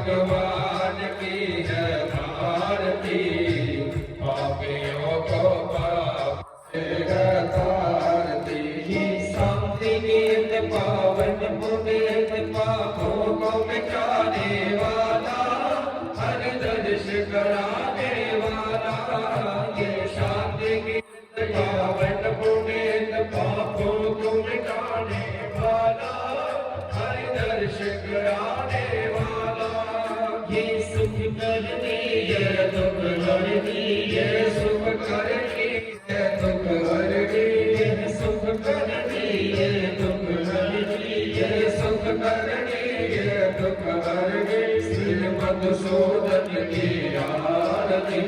भगवान की है आरती, पापियों को पाप से है तारती। शांति गीत पावन पुनीत पापों को मिटाने वाला, हर दर्श कराने वाला। ये शांति गीत पावन पुनीत पापों को मिटाने वाला, हर दर्श कराने वाला। ये सुख करनी है दुख हरनी, ये सुख करनी है दुख हरनी, ये सुख करनी है दुख हरनी, ये सुख करनी है दुख हरनी। श्री मधुसूदन की आरती,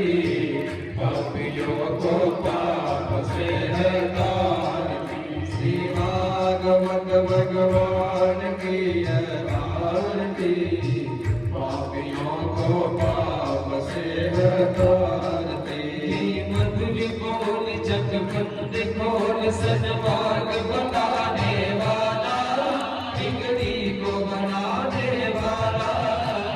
पापियों को पाप से है तारती। श्री भागवत भगवान की है आरती, पापियों को पाप से है तारती। मधुर बोल जगबंद खोल सन्मार्ग बनाने वाला, बिगड़ी को बनाने वाला।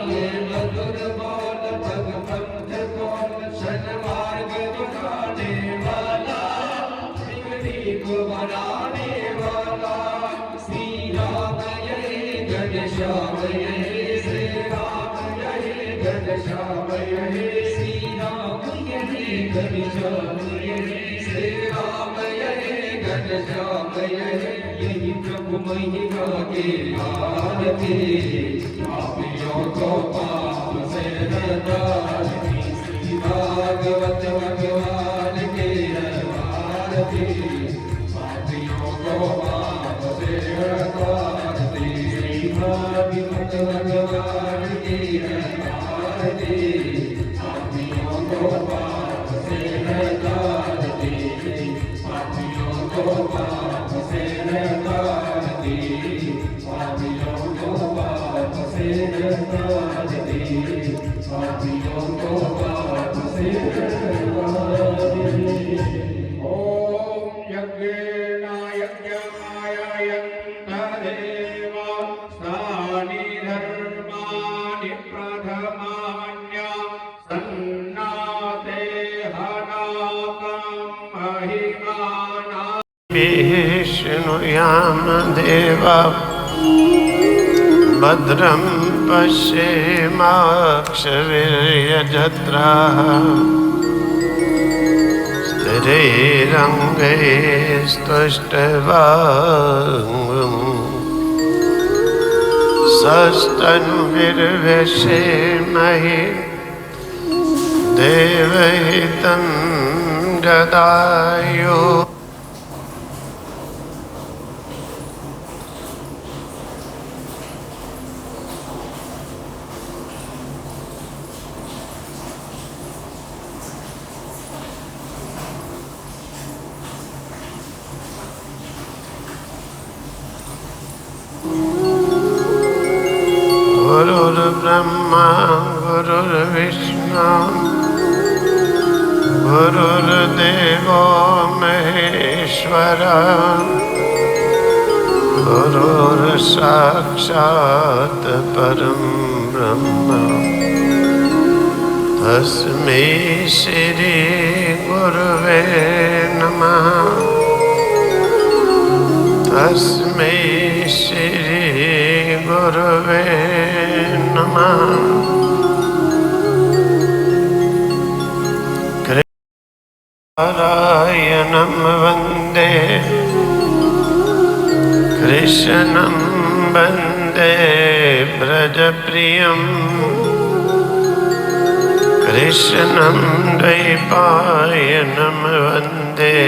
ये मधुर बोल जगबंद खोल सन्मार्ग बनाने वाला, बिगड़ी को बनाने वाला। श्री राम जय घनश्याम जय, श्री राम जय घनश्याम जय, श्री राम जय घनश्याम जय, श्री राम जय घनश्याम जय। यही प्रभु महिमा की आरती, पापियों को पाप से है तारती। श्री भागवत भगवान की है आरती, पापियों को पाप से है तारती। श्री भागवत भगवान की है आरती, पापियों को पाप से है तारती। पापियों को पाप से है तारती, पापियों को पाप से है तारती, पापियों को पाप से है तारती। ओम यज्ञेन यज्ञमाय यन्तदेवा स्थानि धर्माणि प्रथमान्या सन्नाते हनाकं महिमाना। विष्णुयाम देवा भद्रं पश्येमाक्षवीर्यजत्राः स्थिरैरङ्गैस्तुष्टवाङ् सस्तनुभिर्व्यसेमहि देवहितं ददायुः। गुरुर्ब्रह्मा गुरुर्विष्णु गुरुर्देवो महेश्वरः, गुरुर्साक्षात् परं ब्रह्म, तस्मै श्री गुरवे नमः। तस्मै श्री गुरवे नमः। नारायणं वन्दे कृष्णं वन्दे व्रजप्रियं, कृष्णं द्वैपायनं वन्दे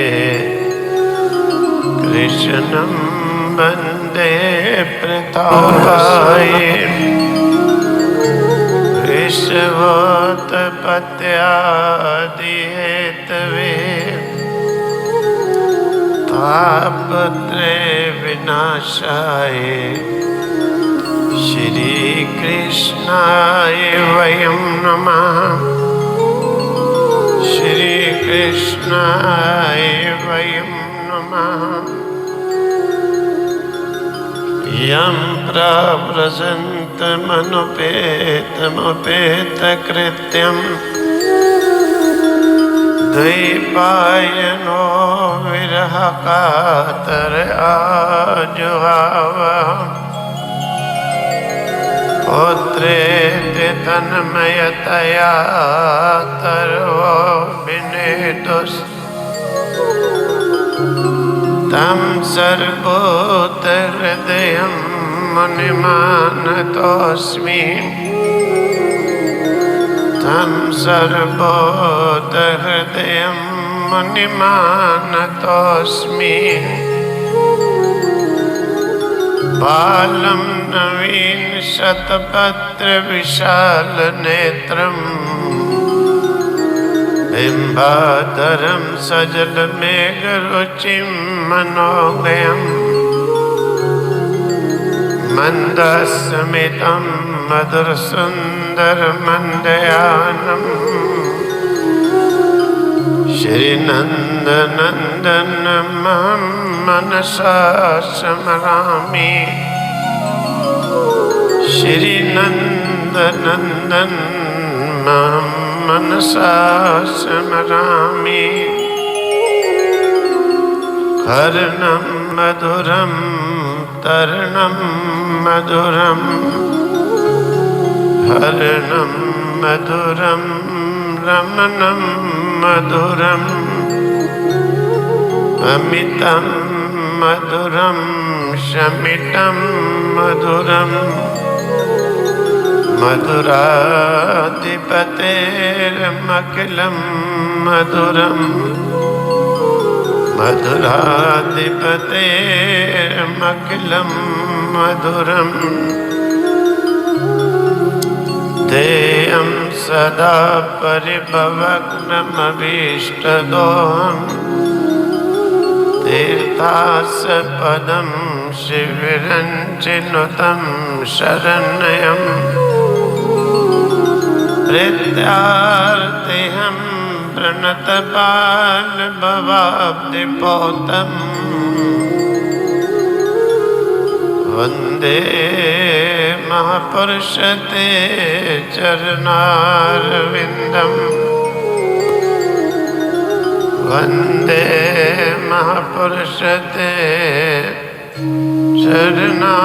कृष्णं वन्दे प्रतापाय। विश्वोत्पत्त्यादिहेतवे तापत्रय विनाशाय श्रीकृष्णाय वयं नमः। श्रीकृष्णाय वयं नमः। यं पराव्रजन्तमनुपेतमुपेतकृत्यम् द्वैपायनो विरहकातर आजुहाव पुत्रेति तन्मयतया तर्वो विनेदुस् तं सर्वभूतहृदयं मुनिमानतोऽस्मि तं सर्वभूतहृदयं मुनिमानतोऽस्मि बालं नवीनशतपत्रविशालनेत्रम् बिम्बाधरं सजलमेघरुचिं मनोज्ञं मन्दस्मितं मधुरसुन्दरमन्दयानं श्रीनन्दनन्दनं मनसा स्मरामि श्रीनन्दनन्दनं मनसा स्मरामि कर्णं मधुरं तर्णं मधुरं हरणं मधुरं रमणं मधुरम् अमितं मधुरं शमितं मधुरम् मधुराधिपतेर्मखिलं मधुरम् मधुराधिपतेर्मखिलं मधुरम् देयं सदा परिभवग्नमभीष्टदोहम् तीर्थास्पदं शिविरं चिनुतं शरण्यम् प्रत्यार्तिहं प्रणतबालभवाब्धिपोतं वन्दे महापुरुषते चरणारविन्दम् वन्दे महापुरुषते चरणारविन्दम्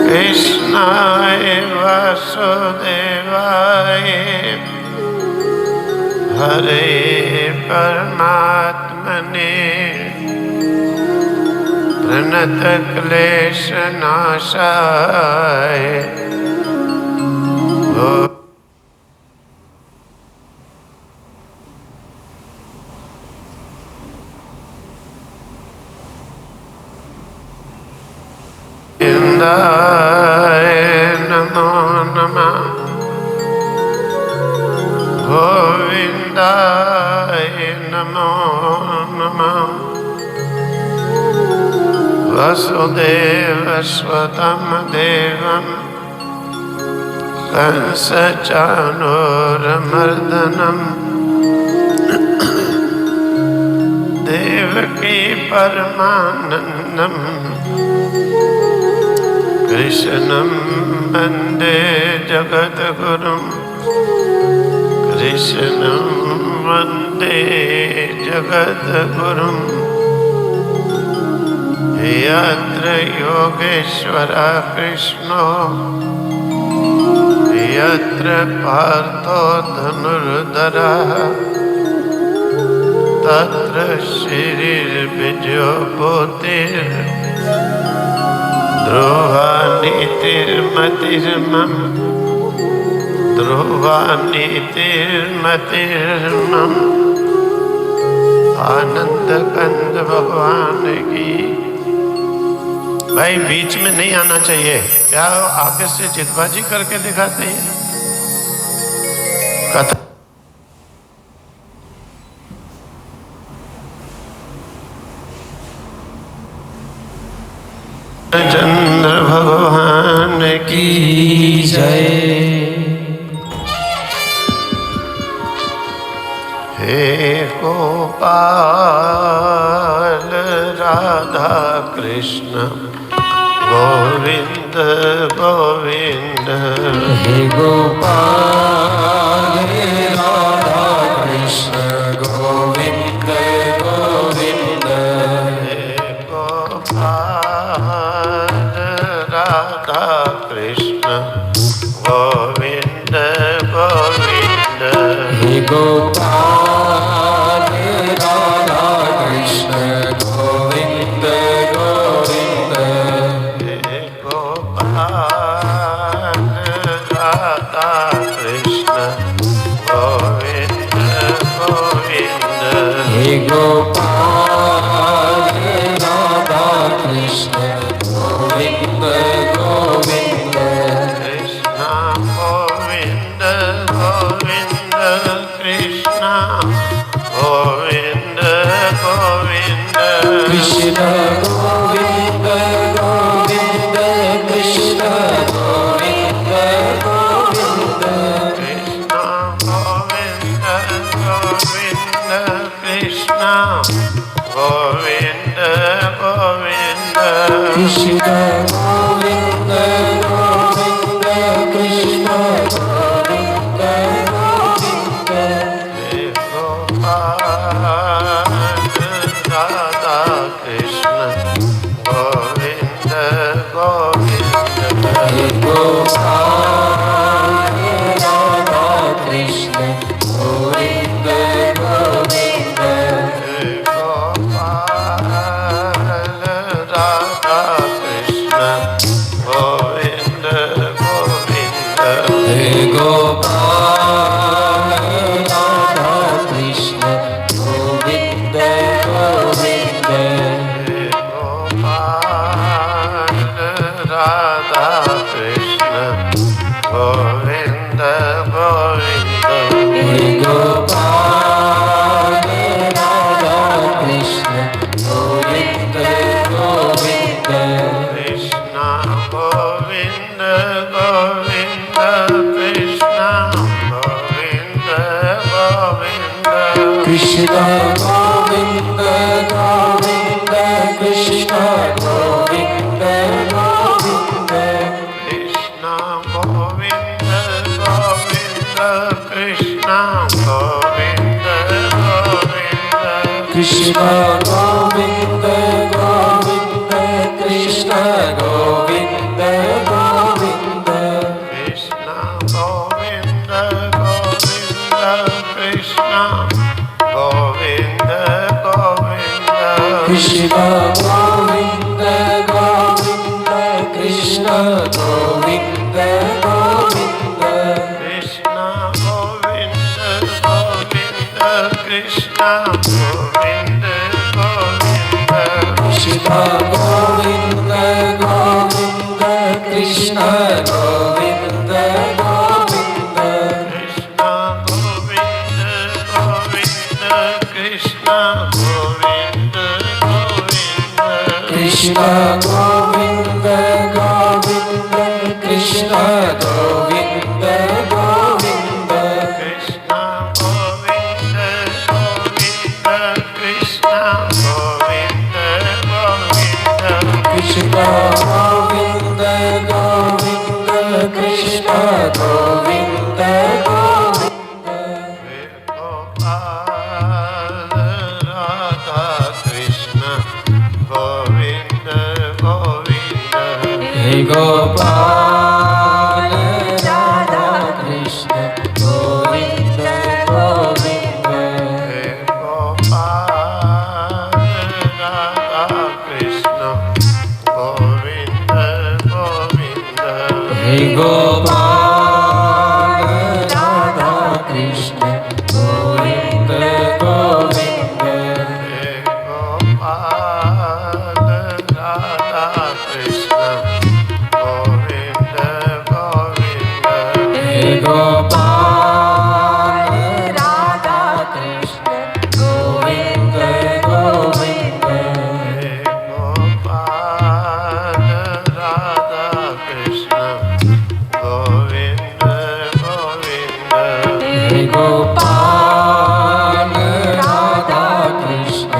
कृष्णाय वासुदेवाय हरे परमात्मने प्रणतक्लेशनाशाय नमो नमः गोविन्दाय नमो नमः वसुदेवस्वतं देवं कंसचाणूरमर्दनं देवकी परमानन्दम् कृष्णं वन्दे जगद्गुरुं कृष्णं वन्दे जगद्गुरुं यत्र योगेश्वरः कृष्णो यत्र पार्थो धनुर्धरः तत्र श्रीर्विजयोभूतिर् ध्रुवानीतिर्मतिर्मम् ध्रुवानीतिर्मतिर्मम् आनंद कंद भगवान की भाई बीच में नहीं आना चाहिए। क्या आगे से जितबाजी करके दिखाते हैं कथा। चंद्र भगवान की जय। हे गोपाल राधा कृष्ण गोविंद गोविंद। हे गोपाल राधा कृष्ण गोविंद गोविंद। हे गोपाल राधा कृष्ण गोविंद गोविंद। हे गोपाल राधा कृष्ण गोविंद गोविंद। हे गोपाल राधा कृष्ण गोविंद गोविंद। हे गोपाल राधा कृष्ण गोविंद गोविंद। कृष्ण गोविंद गोविंद कृष्ण गोविंद गोविंद। कृष्ण गोविंद गोविंद कृष्ण गोविंद गोविंद। कृष्ण गोविंद गोविंद कृष्ण गोविंद गोविंद। कृष्ण गोविंद गोविंद कृष्ण गोविंद गोविंद। हे गोपाल राधा कृष्ण गोविंद गोविंद। हे गोपाल राधा कृष्ण गोविंद गोविंद। हे गोपाल राधा कृष्ण गोविंद गोविंद। हे गोपाल राधा कृष्ण गोविंद गोविंद। हे गोपाल राधा कृष्ण गोविंद गोविंद। हे गोपाल राधा कृष्ण गोविंद गोविंद। कृष्ण गोविंद गोविंद कृष्ण गोविंद गोविंद। कृष्ण गोविंद गोविंद कृष्ण गोविंद गोविंद। कृष्ण गोविंद गोविंद कृष्ण गोविंद गोविंद। कृष्ण गोविंद गोविंद कृष्ण गोविंद गोविंद। कृष्ण गोविंद गोविंद कृष्ण गोविंद गोविंद। कृष्ण गोविंद गोविंद कृष्ण गोविंद गोविंद। कृष्ण गोविंद गोविंद कृष्ण गोविंद गोविंद। कृष्ण गोविंद गोविंद कृष्ण गोविंद गोविंद। कृष्ण गोविंद गोविंद कृष्ण गोविंद गोविंद। कृष्ण गोविंद गोविंद कृष्ण गोविंद गोविंद। कृष्ण गोविंद गोविंद कृष्ण गोविंद गोविंद। कृष्ण गोविंद गोविंद कृष्ण गोविंद गोविंद। हे गोपाल राधा कृष्ण गोविंद गोविंद। हे गोपाल राधा कृष्ण गोविंद गोविंद। हे गोपाल राधा कृष्ण गोविंद गोविंद। हे गोपाल राधा कृष्ण गोविंद गोविंद। हे गोपाल राधा कृष्ण गोपाल राधा कृष्ण गोविंद गोविंद गोपाल राधा कृष्ण गोविंद गोविंद हे गोपाल राधा कृष्ण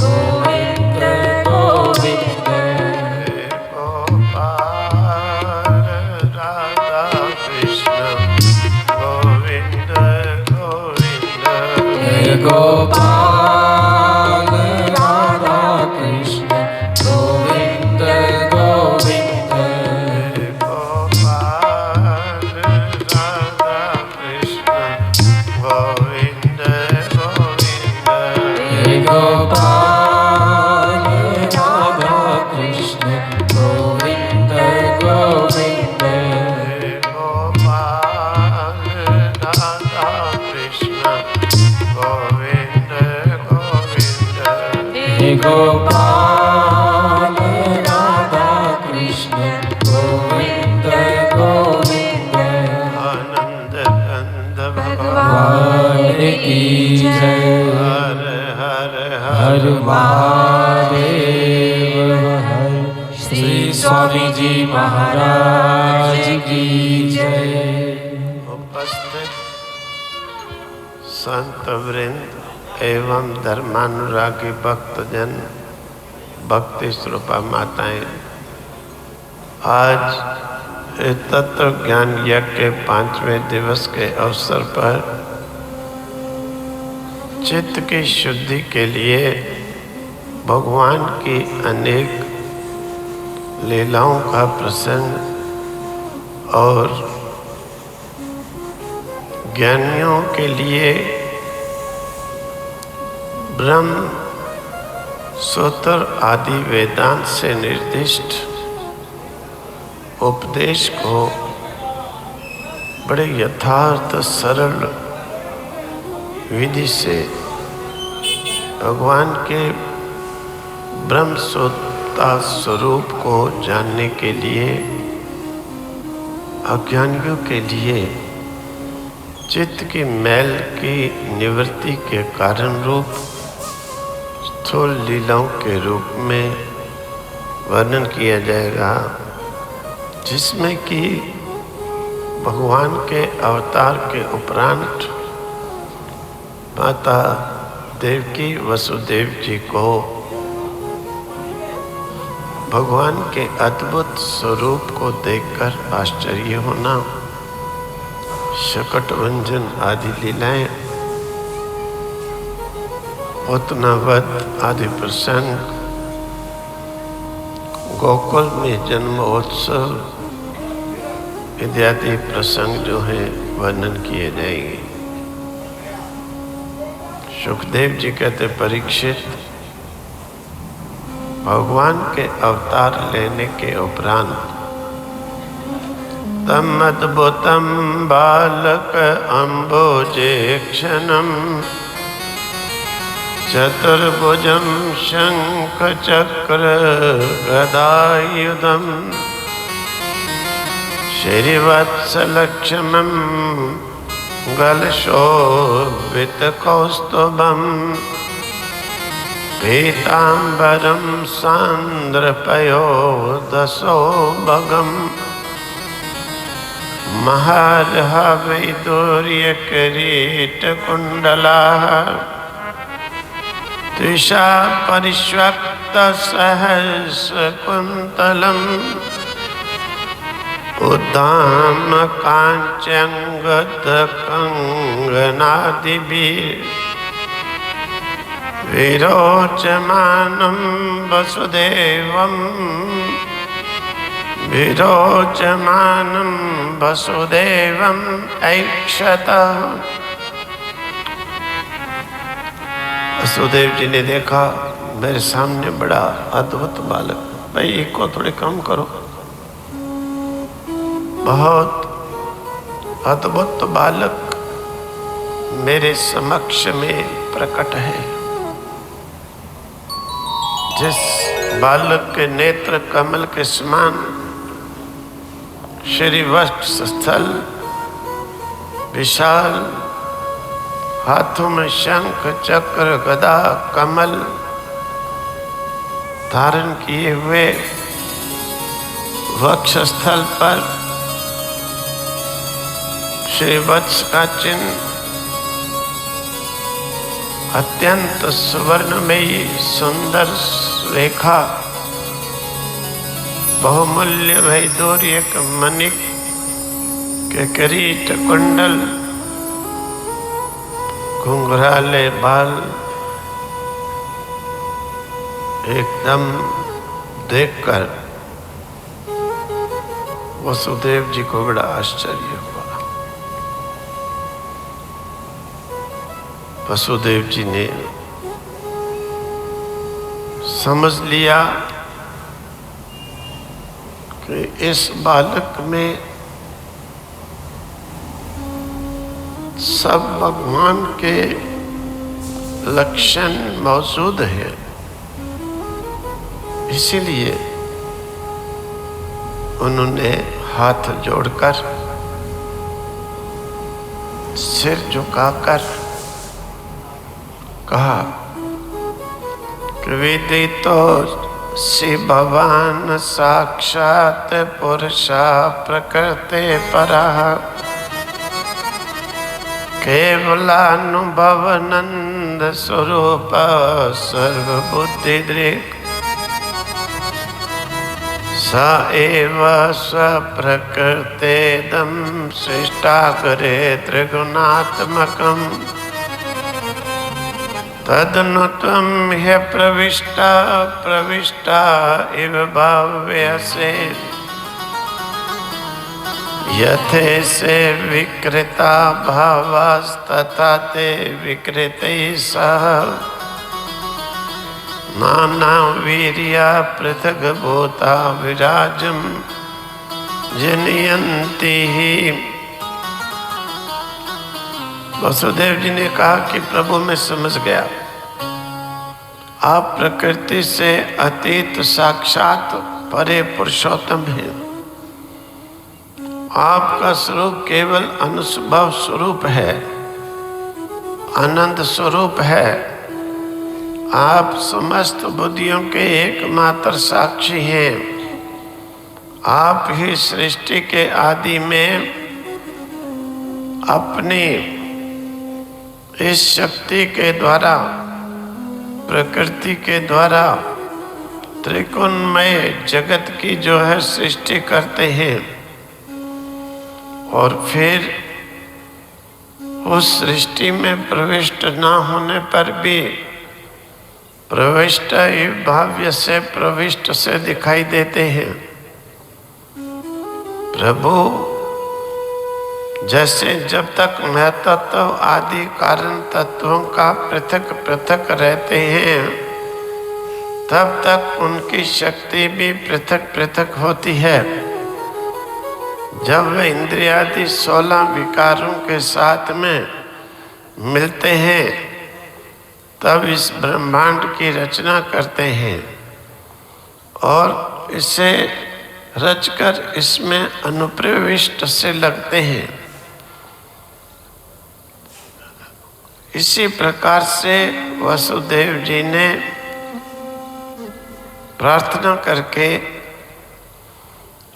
गोविंद गोविंद गोपाल राधा कृष्ण गोविंद गोविंद हे गोपाल राधा कृष्ण गोविंद गोविंद गोपाल राधा कृष्ण गोविंद गोविंद हे गोपाल राधा कृष्ण गोविंद गोविंद गोपाल राधा कृष्ण गोविंद गोविंद हे गोपाल राधा कृष्ण गोविंद गोविंद आनंद कंद भगवान की जय हर हर हर महादेव हर श्री स्वामी जी महाराज की जय उपस्थित संत वृंद एवं धर्मानुरागी भक्तजन भक्ति स्वरूपा माताएं, आज इस तत्व ज्ञान यज्ञ के 5वें दिवस के अवसर पर चित्त की शुद्धि के लिए भगवान की अनेक लीलाओं का प्रसंग और ज्ञानियों के लिए ब्रह्म सूत्र आदि वेदांत से निर्दिष्ट उपदेश को बड़े यथार्थ सरल विधि से भगवान के ब्रह्म सत्ता स्वरूप को जानने के लिए अज्ञानियों के लिए चित्त की मैल की निवृत्ति के कारण रूप स्थूल लीलाओं के रूप में वर्णन किया जाएगा, जिसमें कि भगवान के अवतार के उपरांत माता देवकी वसुदेव जी को भगवान के अद्भुत स्वरूप को देखकर आश्चर्य होना, शकट भंजन आदि लीलाएं, पूतनावध आदि प्रसंग, गोकुल में जन्मोत्सव इत्यादि प्रसंग जो है वर्णन किए जाएंगे। सुखदेव जी कहते, परीक्षित, भगवान के अवतार लेने के उपरांत तम अद्भुतम बालक अम्बोजे क्षणम चतुर्भुजम शंख चक्र गदायुधम श्रीवत्सलक्ष्मम गलशोभित कौस्तुभम पीतांबरम सांद्रपयोदशोभगम महारहवैदूर्य किरीटकुण्डलाः त्रिषा परिष्वक्त सहस्रकुन्तलम् उद्दाम काञ्चङ्गद कङ्गनादिभिः विरोचमानं वसुदेवं विरोचमानं वसुदेवम् ऐक्षत। वसुदेव जी ने देखा मेरे सामने बड़ा अद्भुत बालक, भाई को थोड़े कम करो, बहुत अद्भुत बालक मेरे समक्ष में प्रकट है। जिस बालक के नेत्र कमल के समान, श्री वक्ष स्थल विशाल हाथों में शंख चक्र गदा कमल धारण किए हुए वक्षस्थल पर श्री वत्स का चिन्ह, अत्यंत सुवर्णमयी सुंदर रेखा, बहुमूल्य वैदूर्य मणिक के किरीट कुंडल, घुंघराले बाल एकदम देखकर वसुदेव जी को बड़ा आश्चर्य हुआ। वसुदेव जी ने समझ लिया कि इस बालक में सब भगवान के लक्षण मौजूद हैं। इसीलिए उन्होंने हाथ जोड़कर सिर झुकाकर कहा कि विदितो सि भवान साक्षात पुरुषा प्रकृते परः केवलानुभव नंद स्वरूप सर्वबुद्धिदृक् स एव स्वप्रकृतेदं सृष्टाकरे त्रिगुणात्मकम् तदनु त्वं ह्य प्रविष्टा इव भाव्यसे यथेसे विकृता भावास्तथा ते विकृतैः सह नानावीर्या पृथग्भूता विराजं जनयन्ति ही। वसुदेव जी ने कहा कि प्रभु मैं समझ गया, आप प्रकृति से अतीत साक्षात परे पुरुषोत्तम हैं। आपका स्वरूप केवल अनुभव स्वरूप है, आनंद स्वरूप है। आप समस्त बुद्धियों के एकमात्र साक्षी हैं। आप ही सृष्टि के आदि में अपनी इस शक्ति के द्वारा, प्रकृति के द्वारा त्रिकोणमय जगत की जो है सृष्टि करते हैं और फिर उस सृष्टि में प्रविष्ट न होने पर भी प्रविष्ट भाव्य से प्रविष्ट से दिखाई देते हैं। प्रभु जैसे जब तक महतत्व आदि कारण तत्वों का पृथक पृथक रहते हैं तब तक उनकी शक्ति भी पृथक पृथक होती है। जब वे इंद्रियादि 16 विकारों के साथ में मिलते हैं तब इस ब्रह्मांड की रचना करते हैं और इसे रचकर इसमें अनुप्रविष्ट से लगते हैं। इसी प्रकार से वसुदेव जी ने प्रार्थना करके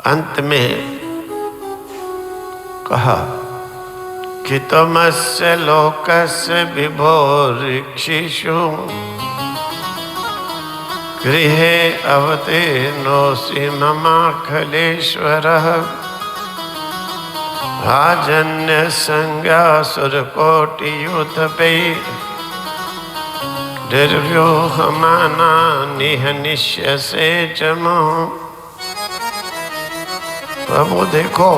अंत में कहा कि तमस्य लोकस्य विभोरिक्षिषु गृहे अवतीर्णोऽसि ममाखिलेश्वरः राजन्य संज्ञासुरकोटियुथपै निर्व्यूहमाना निहनिष्यसे च मोह। प्रभु देखो,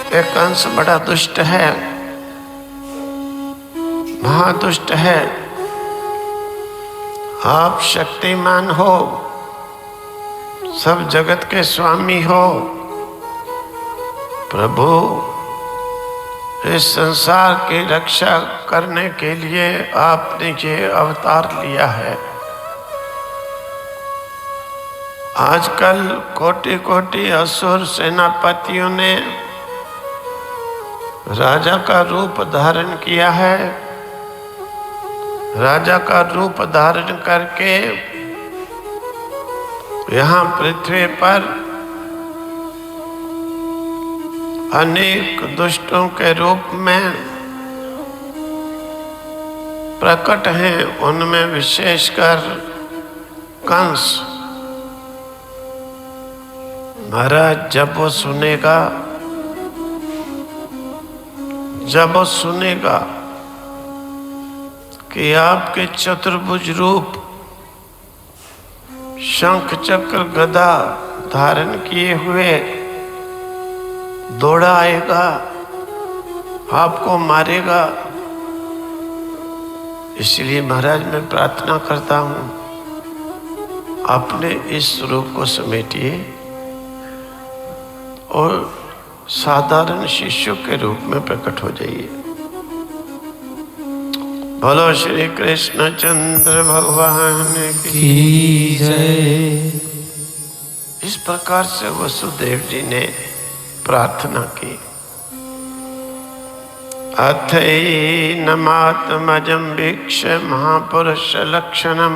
एक कंस बड़ा दुष्ट है, महादुष्ट है। आप शक्तिमान हो, सब जगत के स्वामी हो। प्रभु इस संसार की रक्षा करने के लिए आपने ये अवतार लिया है। आजकल कोटि कोटि असुर सेनापतियों ने राजा का रूप धारण किया है। राजा का रूप धारण करके यहाँ पृथ्वी पर अनेक दुष्टों के रूप में प्रकट हैं। उनमें विशेषकर कंस। महाराज जब वो सुनेगा कि आपके चतुर्भुज रूप शंख चक्र गदा धारण किए हुए दौड़ा आएगा, आपको मारेगा। इसलिए महाराज मैं प्रार्थना करता हूं, अपने इस रूप को समेटिए और साधारण शिष्यों के रूप में प्रकट हो जाइए। बोलो श्री कृष्ण चंद्र भगवान की जय। इस प्रकार से वसुदेव जी ने प्रार्थना की। अथैनमात्मजं वीक्ष्य महापुरुष लक्षणम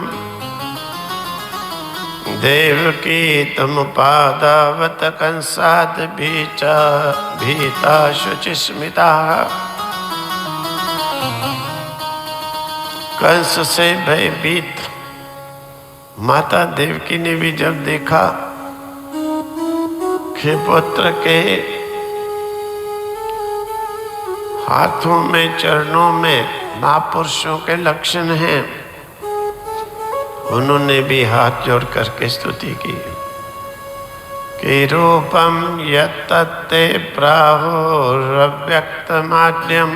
देवकी तमुपादावत कंसाद भीता शुचिस्मिता। कंस से भयभीत माता देवकी ने भी जब देखा कि पुत्र के हाथों में चरणों में महापुरुषों के लक्षण हैं, उन्होंने भी हाथ जोड़ करके स्तुति की कि रूपम यत्तते प्राहुरव्यक्तमाद्यम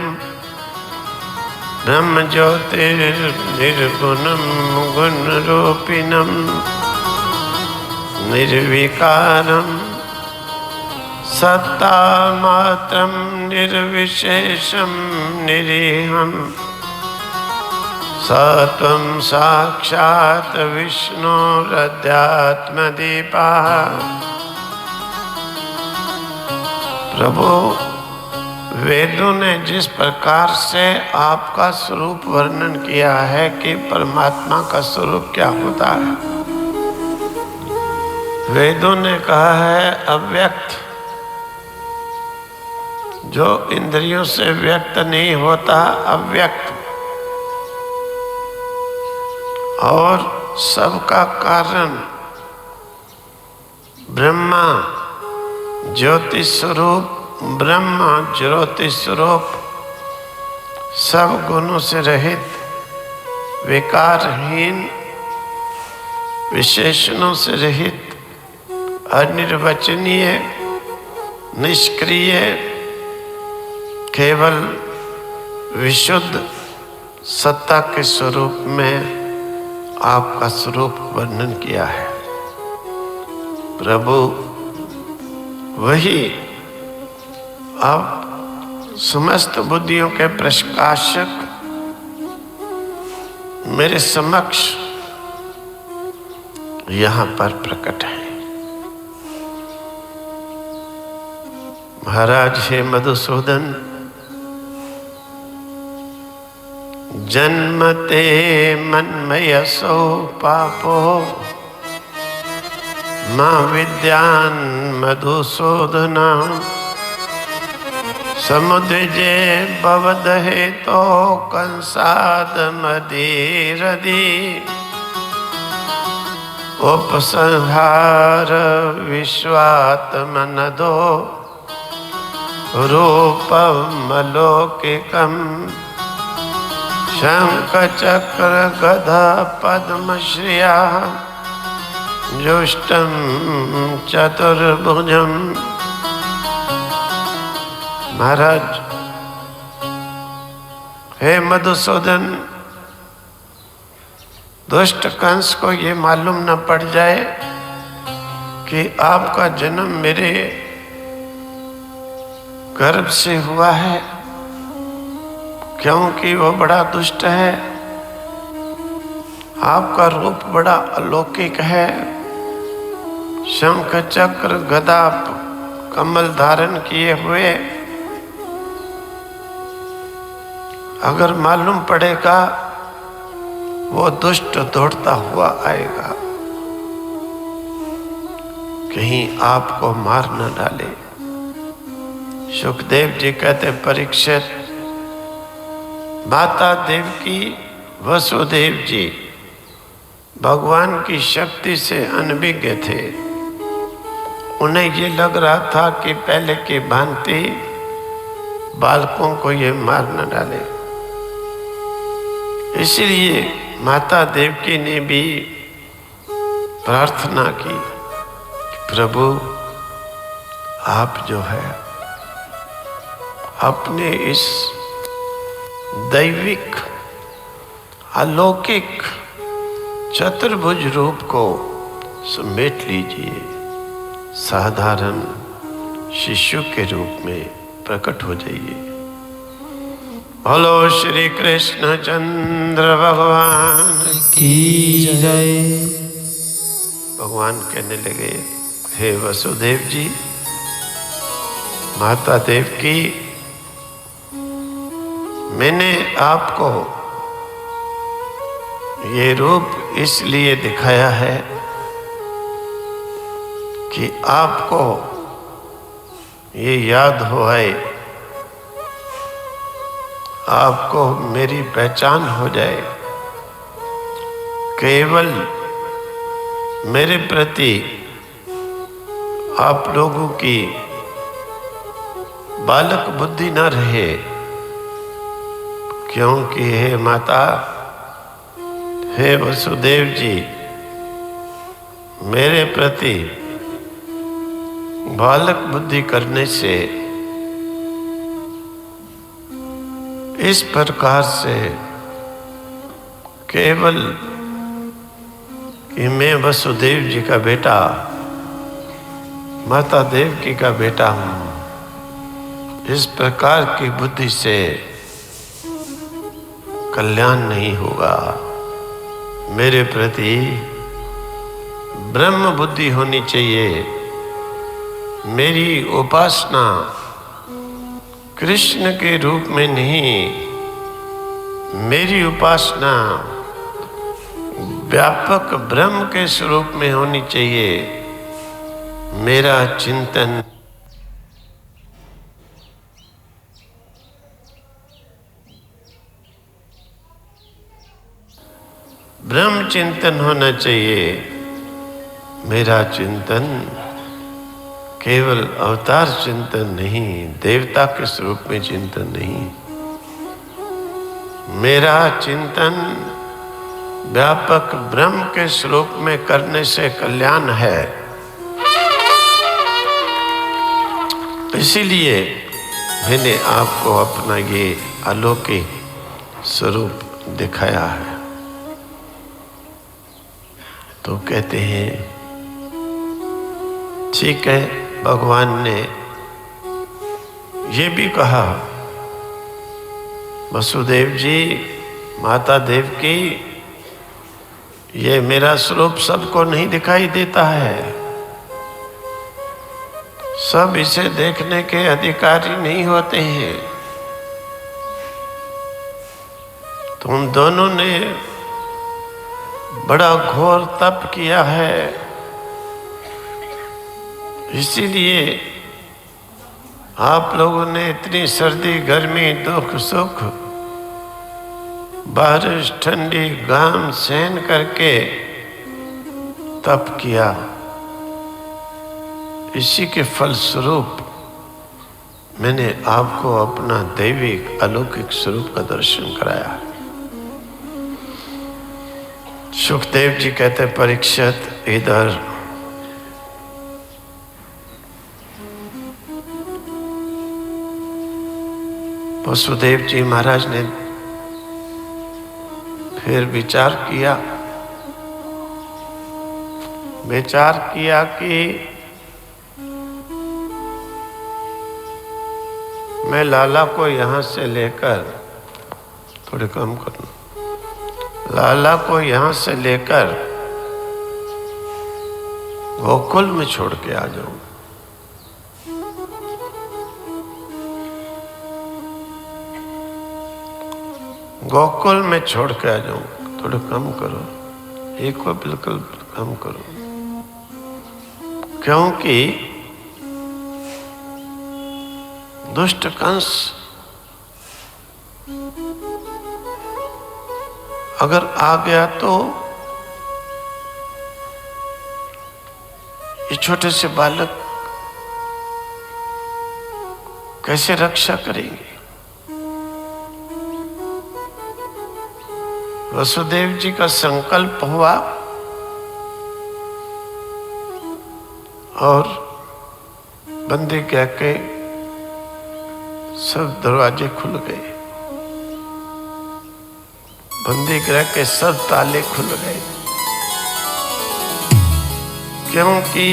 ब्रह्म ज्योतिर्निर्गुणं गुणरूपिणं निर्विकारं सत्तामात्रं निर्विशेषं निरीहं सत्वं साक्षात् विष्णुरध्यात्मदीपः। प्रभु, वेदों ने जिस प्रकार से आपका स्वरूप वर्णन किया है कि परमात्मा का स्वरूप क्या होता है, वेदों ने कहा है अव्यक्त, जो इंद्रियों से व्यक्त नहीं होता, अव्यक्त, और सबका कारण ब्रह्मा ज्योति स्वरूप, ब्रह्म ज्योति स्वरूप, सब गुणों से रहित, विकारहीन, विशेषणों से रहित, अनिर्वचनीय, निष्क्रिय, केवल विशुद्ध सत्ता के स्वरूप में आपका स्वरूप वर्णन किया है। प्रभु, वही अब समस्त बुद्धियों के प्रकाशक मेरे समक्ष यहाँ पर प्रकट है। महाराज हे मधुसूदन, जन्मते मन्मयसो पापो मां विद्यान मधुसूदना समुद्रजे भवदहे तो कंसाद मदीरदी उपसंहार विश्वात्मनदो रूपमलौकिकं शंख चक्र गदा पद्मश्रिया जुष्टं चतुर्भुजं। महाराज हे मधुसूदन, दुष्ट कंस को ये मालूम न पड़ जाए कि आपका जन्म मेरे गर्भ से हुआ है, क्योंकि वो बड़ा दुष्ट है, आपका रूप बड़ा अलौकिक है। शंख चक्र गदा कमल धारण किए हुए अगर मालूम पड़ेगा वो दुष्ट दौड़ता हुआ आएगा, कहीं आपको मार न डाले। सुखदेव जी कहते परीक्षित, माता देवकी वसुदेव जी भगवान की शक्ति से अनभिज्ञ थे। उन्हें ये लग रहा था कि पहले की भांति बालकों को ये मार न डाले। इसलिए माता देवकी ने भी प्रार्थना की, प्रभु आप जो है अपने इस दैविक अलौकिक चतुर्भुज रूप को समेट लीजिए, साधारण शिशु के रूप में प्रकट हो जाइए। बोलो श्री कृष्ण चंद्र भगवान की जय। भगवान कहने लगे, हे वसुदेव जी, माता देवकी, मैंने आपको ये रूप इसलिए दिखाया है कि आपको ये याद हो आए, आपको मेरी पहचान हो जाए। केवल मेरे प्रति आप लोगों की बालक बुद्धि न रहे, क्योंकि हे माता, हे वसुदेव जी, मेरे प्रति बालक बुद्धि करने से इस प्रकार से केवल कि मैं वसुदेव जी का बेटा, माता देवकी का बेटा हूँ, इस प्रकार की बुद्धि से कल्याण नहीं होगा। मेरे प्रति ब्रह्म बुद्धि होनी चाहिए। मेरी उपासना कृष्ण के रूप में नहीं, मेरी उपासना व्यापक ब्रह्म के स्वरूप में होनी चाहिए। मेरा चिंतन ब्रह्म चिंतन होना चाहिए। मेरा चिंतन केवल अवतार चिंतन नहीं, देवता के स्वरूप में चिंतन नहीं। मेरा चिंतन व्यापक ब्रह्म के स्वरूप में करने से कल्याण है। इसीलिए मैंने आपको अपना ये अलौकिक स्वरूप दिखाया है। तो कहते हैं ठीक है, भगवान ने ये भी कहा, वसुदेव जी, माता देवकी, ये मेरा स्वरूप सबको नहीं दिखाई देता है, सब इसे देखने के अधिकारी नहीं होते हैं। तुम दोनों ने बड़ा घोर तप किया है, इसीलिए आप लोगों ने इतनी सर्दी गर्मी दुख सुख बारिश ठंडी घाम सहन करके तप किया। इसी के फलस्वरूप मैंने आपको अपना दैविक अलौकिक स्वरूप का दर्शन कराया। सुखदेव जी कहते, परीक्षित, इधर वसुदेव जी महाराज ने फिर विचार किया कि मैं लाला को यहाँ से लेकर, थोड़े कम करना, लाला को यहाँ से लेकर गोकुल में छोड़ के आ जाऊं। गोकुल में छोड़ के आ जाऊं, थोड़ा कम करो, एक को बिल्कुल कम करो, क्योंकि दुष्ट कंस अगर आ गया तो ये छोटे से बालक कैसे रक्षा करेंगे। वसुदेव जी का संकल्प हुआ और बंदी कह के सब दरवाजे खुल गए, बंदी गृह के सब ताले खुल गए, क्योंकि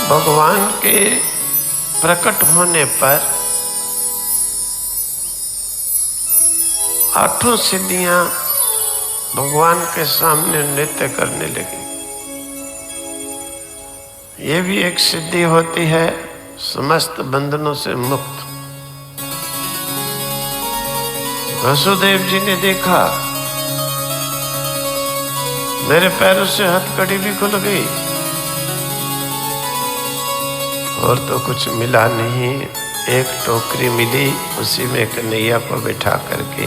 भगवान के प्रकट होने पर 8 सिद्धियां भगवान के सामने नृत्य करने लगी। ये भी एक सिद्धि होती है समस्त बंधनों से मुक्त। वसुदेव जी ने देखा मेरे पैरों से हथकड़ी भी खुल गई और तो कुछ मिला नहीं। एक टोकरी मिली, उसी में कन्हैया को बिठा करके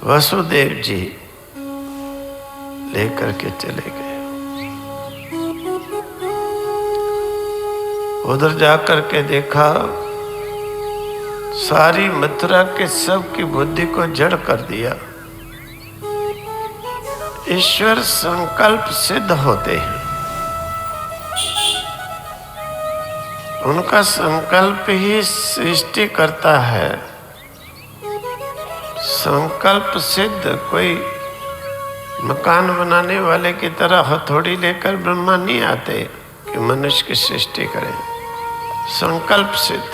वसुदेव जी लेकर के चले गए। उधर जाकर के देखा सारी मथुरा के सब की बुद्धि को जड़ कर दिया। ईश्वर संकल्प सिद्ध होते हैं, उनका संकल्प ही सृष्टि करता है। संकल्प सिद्ध कोई मकान बनाने वाले की तरह हथौड़ी लेकर ब्रह्मा नहीं आते कि मनुष्य की सृष्टि करें। संकल्प सिद्ध।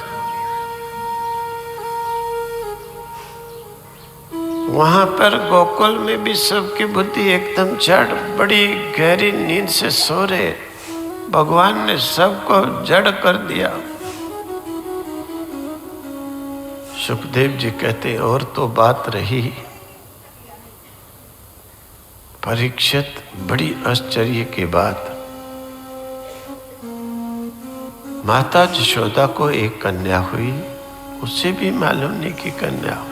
वहां पर गोकुल में भी सबकी बुद्धि एकदम जड़, बड़ी गहरी नींद से सो रहे। भगवान ने सबको जड़ कर दिया। सुखदेव जी कहते और तो बात रही, परीक्षित बड़ी आश्चर्य की बात, माता यशोदा को एक कन्या हुई, उसे भी मालूम नहीं कि कन्या हुई।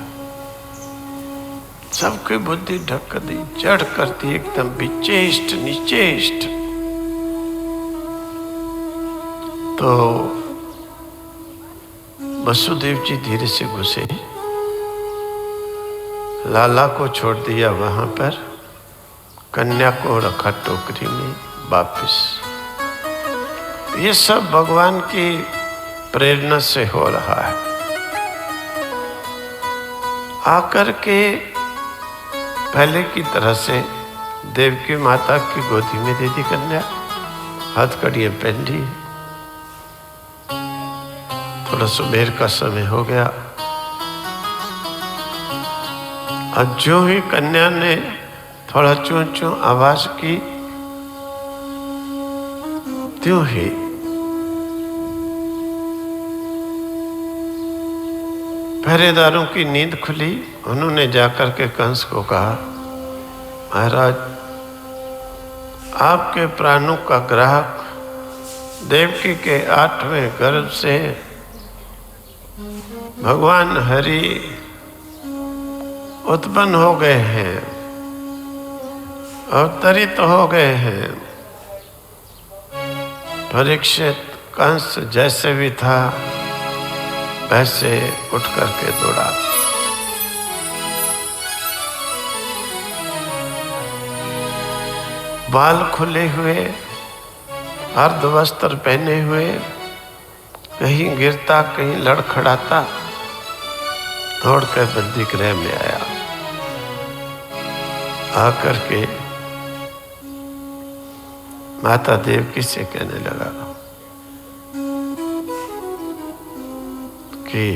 सबकी बुद्धि ढक दी, जड़ करती एकदम विचेष्ट निचेष्ट। तो वसुदेव जी धीरे से घुसे, लाला को छोड़ दिया वहां पर, कन्या को रखा टोकरी में वापिस। ये सब भगवान की प्रेरणा से हो रहा है। आकर के पहले की तरह से देवकी माता की गोदी में दे दी कन्या, हथकड़ियां पहन ली। थोड़ा सुबह का समय हो गया, और जो ही कन्या ने थोड़ा चूं चूं आवाज की, त्यों ही पहरेदारों की नींद खुली। उन्होंने जाकर के कंस को कहा, महाराज आपके प्राणों का ग्राहक देवकी के 8वें गर्भ से भगवान हरि उत्पन्न हो गए हैं, अवतरित हो गए हैं। परीक्षित कंस जैसे भी था वैसे उठ करके दौड़ा। बाल खुले हुए, अर्धवस्त्र पहने हुए, कहीं गिरता कहीं लड़खड़ाता, दौड़कर बंदी गृह में आया। आकर के माता देवकी से कहने लगा कि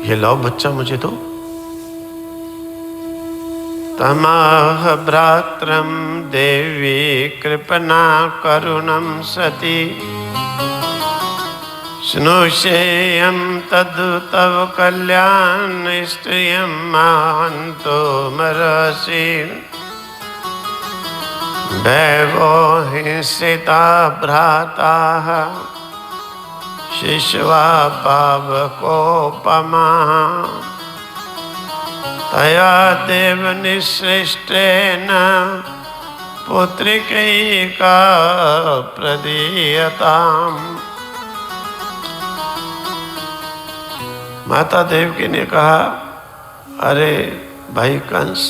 ये लो बच्चा मुझे दो। तमाह भ्रात्रम देवी कृपणा करुणम सती स्नुषेयं तद् तव कल्याण स्त्रियं महन्तो मरसि दैवो हिंसिता भ्राताः शिशवा पावकोपमा तया देव निसृष्टेन पुत्रिकैका प्रदीयताम्। माता देवकी ने कहा, अरे भाई कंस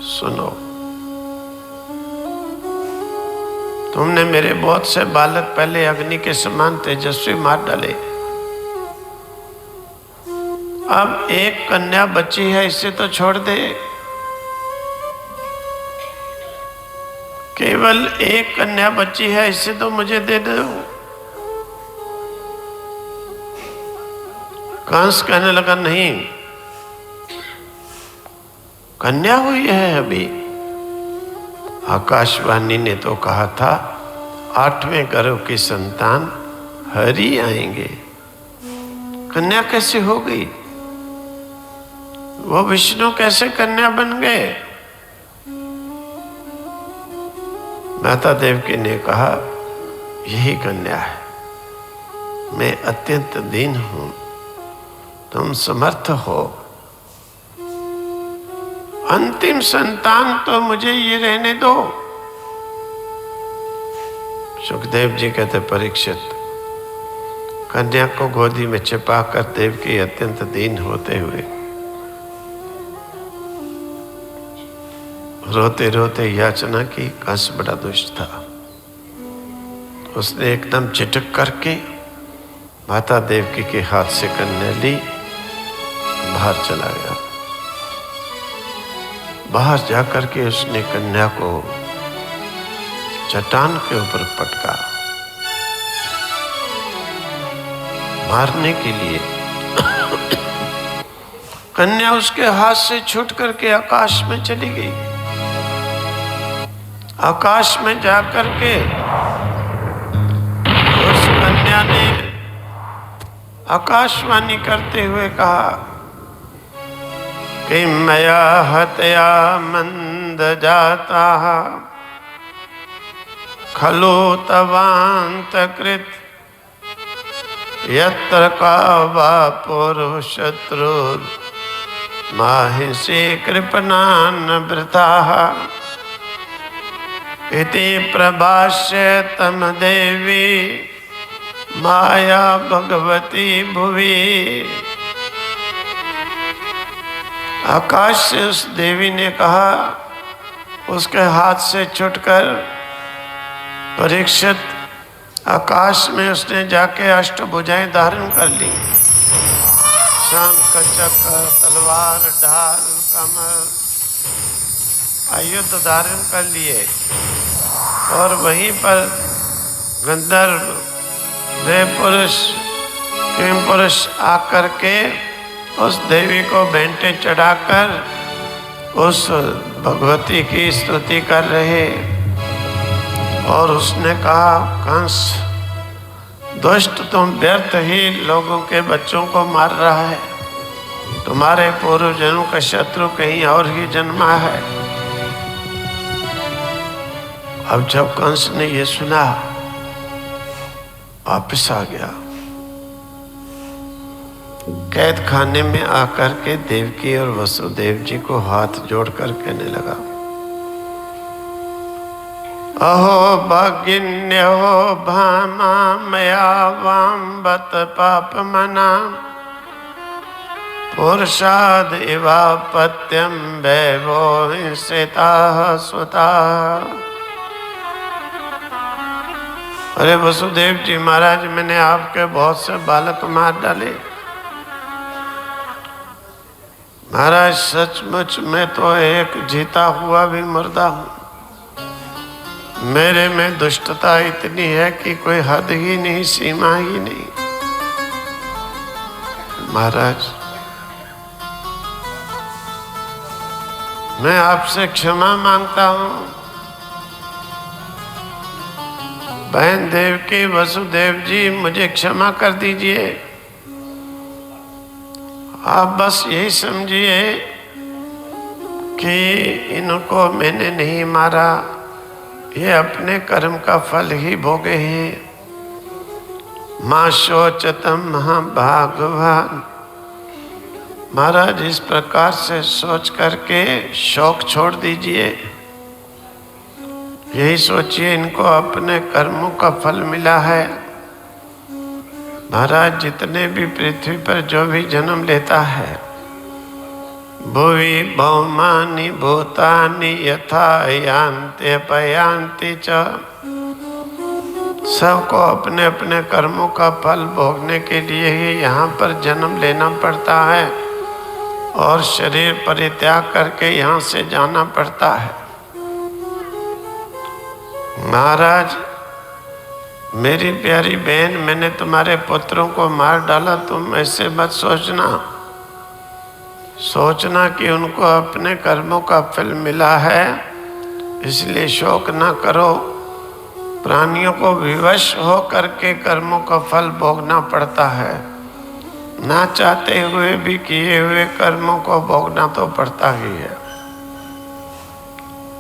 सुनो, तुमने मेरे बहुत से बालक पहले अग्नि के समान तेजस्वी मार डाले, अब एक कन्या बची है, इसे तो छोड़ दे। केवल एक कन्या बची है, इसे तो मुझे दे दो। कंस कहने लगा, नहीं, कन्या हुई है अभी। आकाशवाणी ने तो कहा था 8वें गर्भ की संतान हरि आएंगे, कन्या कैसे हो गई? वो विष्णु कैसे कन्या बन गए? माता देवकी ने कहा, यही कन्या है, मैं अत्यंत दीन हूं, तुम समर्थ हो, अंतिम संतान तो मुझे ये रहने दो। सुखदेव जी कहते, परीक्षित, कन्या को गोदी में छिपाकर देवकी अत्यंत दीन होते हुए रोते रोते याचना की। कंस बड़ा दुष्ट था, उसने एकदम झिटक करके माता देवकी के हाथ से कन्या ली, बाहर चला गया। बाहर जाकर के उसने कन्या को चट्टान के ऊपर पटका मारने के लिए। कन्या उसके हाथ से छूट करके आकाश में चली गई। आकाश में जाकर के उस कन्या ने आकाशवाणी करते हुए कहा कि मया हत्या मंद जाता खलु तवांत कृत यत्र का वा पूर्व शत्रु माहिषे कृपणान वृथा इति प्रभाष्य तम देवी माया भगवती भुवि। आकाश से उस देवी ने कहा, उसके हाथ से छूटकर परीक्षित आकाश में उसने जाके अष्टभुजाएं धारण कर ली। शंख चक्र तलवार ढाल कमल आयुध धारण कर लिए और वहीं पर गंधर्व देव पुरुष किम पुरुष आकर के उस देवी को भेंटे चढ़ाकर उस भगवती की स्तुति कर रहे। और उसने कहा, कंस दुष्ट, तुम व्यर्थ ही लोगों के बच्चों को मार रहा है, तुम्हारे पूर्व जन्म का शत्रु कहीं और ही जन्मा है। अब जब कंस ने ये सुना, वापस आ गया, कैद खाने में आकर के देवकी और वसुदेव जी को हाथ जोड़ कर कहने लगा, अहो भगिन्यो भामा मया वाम बत पाप मना पुरुषाद इवापत्यम वैभो हिंसिता सुता। अरे वसुदेव जी महाराज, मैंने आपके बहुत से बालक मार डाले। महाराज सचमुच मैं तो एक जीता हुआ भी मुर्दा हूं। मेरे में दुष्टता इतनी है कि कोई हद ही नहीं, सीमा ही नहीं। महाराज, मैं आपसे क्षमा मांगता हूं। बहन देवकी, वसुदेव जी मुझे क्षमा कर दीजिए। आप बस यही समझिए कि इनको मैंने नहीं मारा, ये अपने कर्म का फल ही भोगे हैं। माँ शोचतम महाभागवान। महाराज इस प्रकार से सोच करके शोक छोड़ दीजिए। यही सोचिए इनको अपने कर्मों का फल मिला है। महाराज जितने भी पृथ्वी पर जो भी जन्म लेता है, भुवि भौमानि भूतानि यथा यान्ति पयांति च, सबको अपने अपने कर्मों का फल भोगने के लिए ही यहाँ पर जन्म लेना पड़ता है और शरीर परित्याग करके यहाँ से जाना पड़ता है। महाराज मेरी प्यारी बहन, मैंने तुम्हारे पुत्रों को मार डाला, तुम ऐसे मत सोचना कि उनको अपने कर्मों का फल मिला है, इसलिए शोक ना करो। प्राणियों को विवश हो करके कर्मों का फल भोगना पड़ता है, ना चाहते हुए भी किए हुए कर्मों को भोगना तो पड़ता ही है।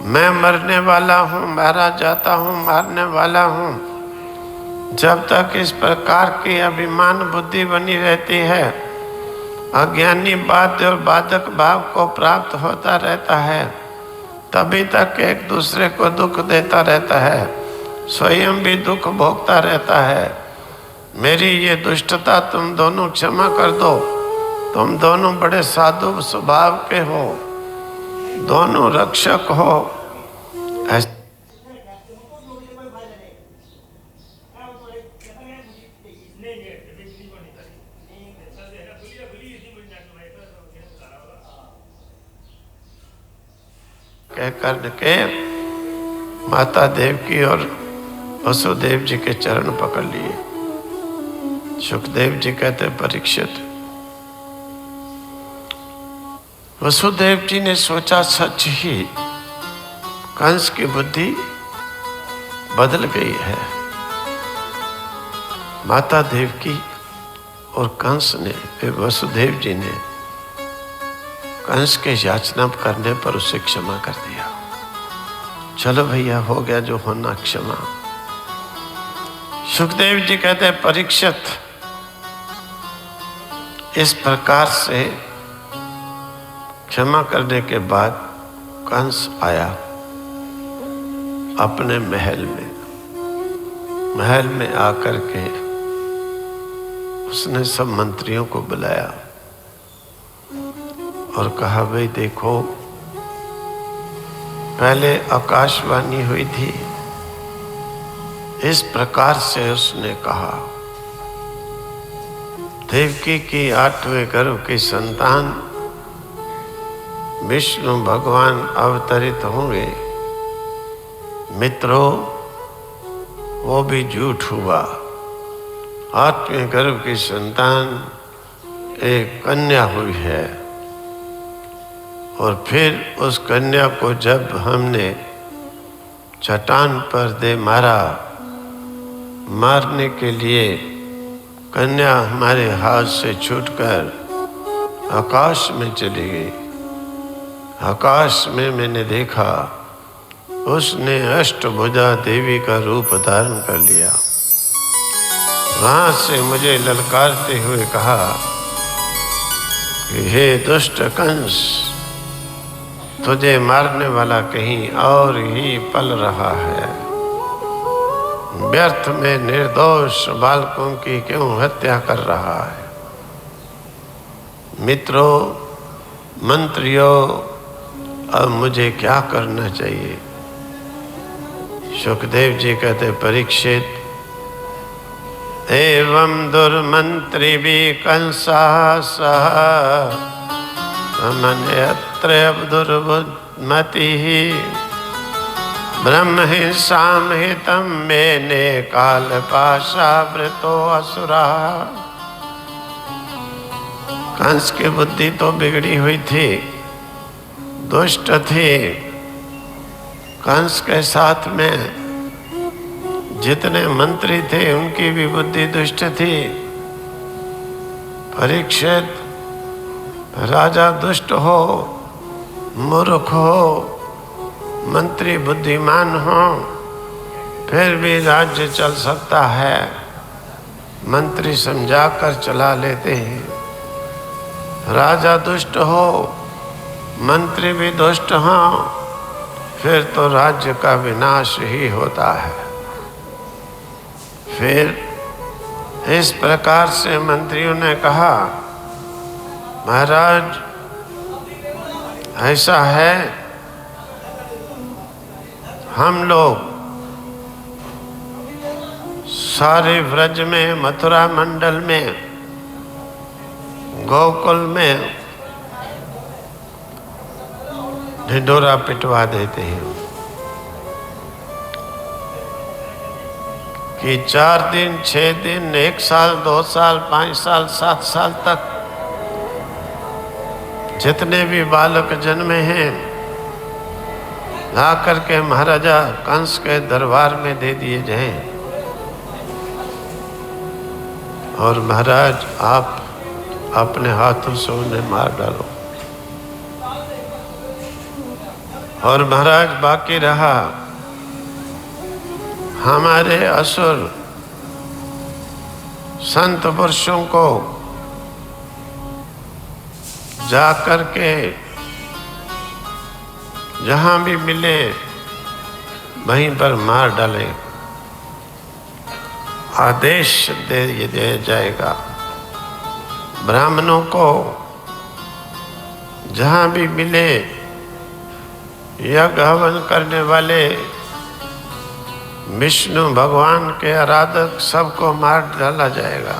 मैं मरने वाला हूँ, मारा जाता हूँ, मारने वाला हूँ। जब तक इस प्रकार की अभिमान बुद्धि बनी रहती है, अज्ञानी बाध्य और बाधक भाव को प्राप्त होता रहता है, तभी तक एक दूसरे को दुख देता रहता है, स्वयं भी दुख भोगता रहता है। मेरी ये दुष्टता तुम दोनों क्षमा कर दो। तुम दोनों बड़े साधु स्वभाव के हो, दोनों रक्षक हो। कह करके माता देवकी और वसुदेव जी के चरण पकड़ लिए। सुखदेव जी कहते, परीक्षित, वसुदेव जी ने सोचा सच ही कंस की बुद्धि बदल गई है। माता देवकी और कंस ने, वसुदेव जी ने कंस के याचना करने पर उसे क्षमा कर दिया। चलो भैया, हो गया जो होना, क्षमा। सुखदेव जी कहते हैं, परीक्षित, इस प्रकार से क्षमा करने के बाद कंस आया अपने महल में आकर के उसने सब मंत्रियों को बुलाया और कहा, भाई देखो, पहले आकाशवाणी हुई थी, इस प्रकार से उसने कहा, देवकी की 8वें गर्भ की संतान विष्णु भगवान अवतरित होंगे। मित्रों, वो भी झूठ हुआ। 8वें गर्भ की संतान एक कन्या हुई है, और फिर उस कन्या को जब हमने चट्टान पर दे मारा, मारने के लिए कन्या हमारे हाथ से छूटकर आकाश में चली गई। आकाश में मैंने देखा उसने अष्टभुजा देवी का रूप धारण कर लिया। वहां से मुझे ललकारते हुए कहा कि हे दुष्ट कंस, तुझे मारने वाला कहीं और ही पल रहा है। व्यर्थ में निर्दोष बालकों की क्यों हत्या कर रहा है। मित्रों, मंत्रियों, अब मुझे क्या करना चाहिए? सुखदेव जी कहते, परीक्षित, एवं दुर्मंत्री भी कंसा सह मन्यत्र दुर्बुद्धिमति ब्रह्म हिंसाम हितम मेने काल पाशावृतो असुरा। कंस की बुद्धि तो बिगड़ी हुई थी, दुष्ट थी। कंस के साथ में जितने मंत्री थे उनकी भी बुद्धि दुष्ट थी। परीक्षित, राजा दुष्ट हो, मूर्ख हो, मंत्री बुद्धिमान हो, फिर भी राज्य चल सकता है। मंत्री समझाकर चला लेते हैं। राजा दुष्ट हो, मंत्री भी दुष्ट हो, फिर तो राज्य का विनाश ही होता है। फिर इस प्रकार से मंत्रियों ने कहा, महाराज ऐसा है, हम लोग सारे व्रज में, मथुरा मंडल में, गोकुल में ढिंढोरा पिटवा देते हैं कि 4 दिन, 6 दिन, 1 साल, 2 साल, 5 साल, 7 साल तक जितने भी बालक जन्मे हैं ला करके महाराजा कंस के दरबार में दे दिए जाएं। और महाराज आप अपने हाथों से उन्हें मार डालो। और महाराज बाकी रहा हमारे असुर संत पुरुषों को जा कर के जहां भी मिले वहीं पर मार डाले, आदेश दे दिया जाएगा। ब्राह्मणों को जहां भी मिले, यज्ञ हवन करने वाले, विष्णु भगवान के आराधक, सबको मार डाला जाएगा।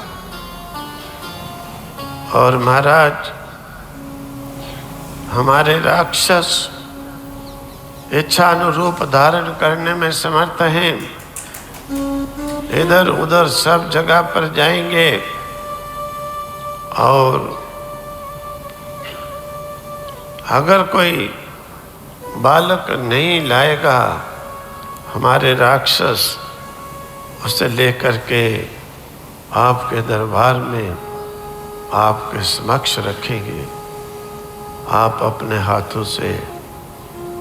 और महाराज हमारे राक्षस इच्छानुरूप धारण करने में समर्थ हैं। इधर उधर सब जगह पर जाएंगे और अगर कोई बालक नहीं लाएगा, हमारे राक्षस उसे लेकर के आपके दरबार में आपके समक्ष रखेंगे। आप अपने हाथों से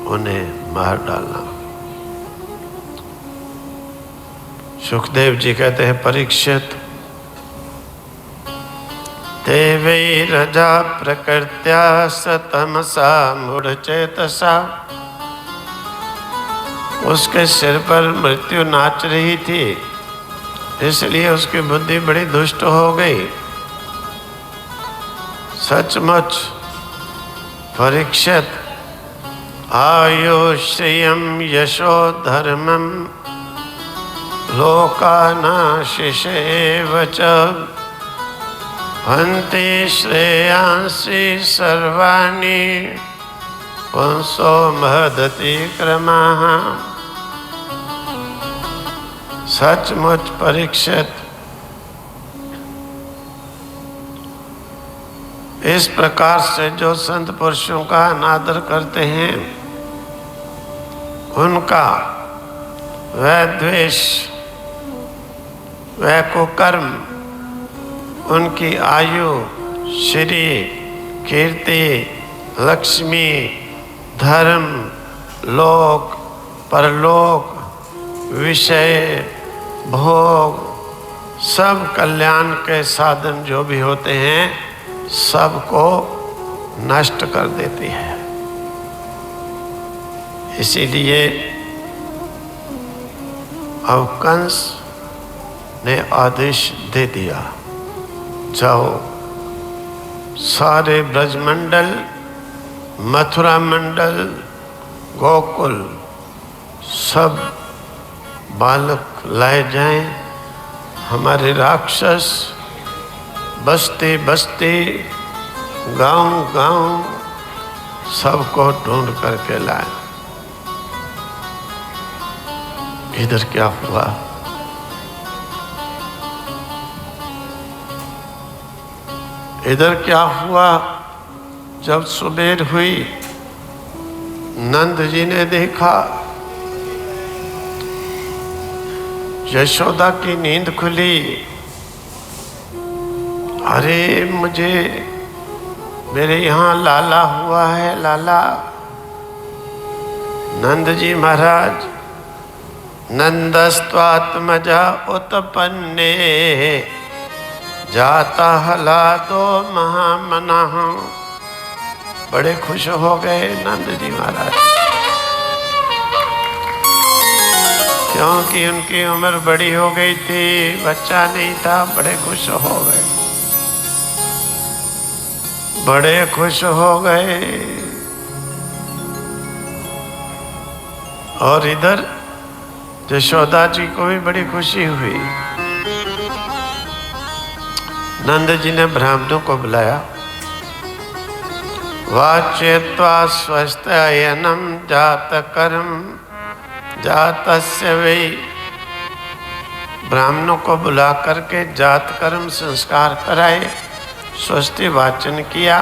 उन्हें मार डालना। सुखदेव जी कहते हैं, परीक्षित, देवैरजा प्रकृत्या सतमसा मूढ़चेतसा। उसके सिर पर मृत्यु नाच रही थी, इसलिए उसकी बुद्धि बड़ी दुष्ट हो गई। सचमुच परीक्षित, आयुष्यम यशो धर्मम लोकानाशिषेव च हन्ति श्रेयांसि सर्वाणि पुंसो महदति क्रमाः। सचमुच परीक्षित, इस प्रकार से जो संत पुरुषों का अनादर करते हैं, उनका वह द्वेष, वह कुकर्म, उनकी आयु, श्री, कीर्ति, लक्ष्मी, धर्म, लोक, परलोक, विषय, भोग, सब कल्याण के साधन जो भी होते हैं, सबको नष्ट कर देती है। इसीलिए अब कंस ने आदेश दे दिया, जाओ सारे ब्रजमंडल, मथुरा मंडल, गोकुल, सब बालक लाए जाएं। हमारे राक्षस बस्ती बस्ती, गांव गांव सबको ढूंढ करके लाए। इधर क्या हुआ? इधर क्या हुआ? जब सुबेर हुई, नंद जी ने देखा यशोदा की नींद खुली। अरे मुझे मेरे यहाँ लाला हुआ है, लाला। नंद जी महाराज, नंदस्त्वात्मजा उत्पन्ने जाता हलादो महामनः। बड़े खुश हो गए नंद जी महाराज, क्योंकि उनकी उम्र बड़ी हो गई थी, बच्चा नहीं था। बड़े खुश हो गए, बड़े खुश हो गए। और इधर यशोदा जी को भी बड़ी खुशी हुई। नंद जी ने ब्राह्मणों को बुलाया। वाच्यत्वा स्वस्थयनम जात कर्म जातस्य वै। ब्राह्मणों को बुला करके जात कर्म संस्कार कराए, स्वस्ति वाचन किया।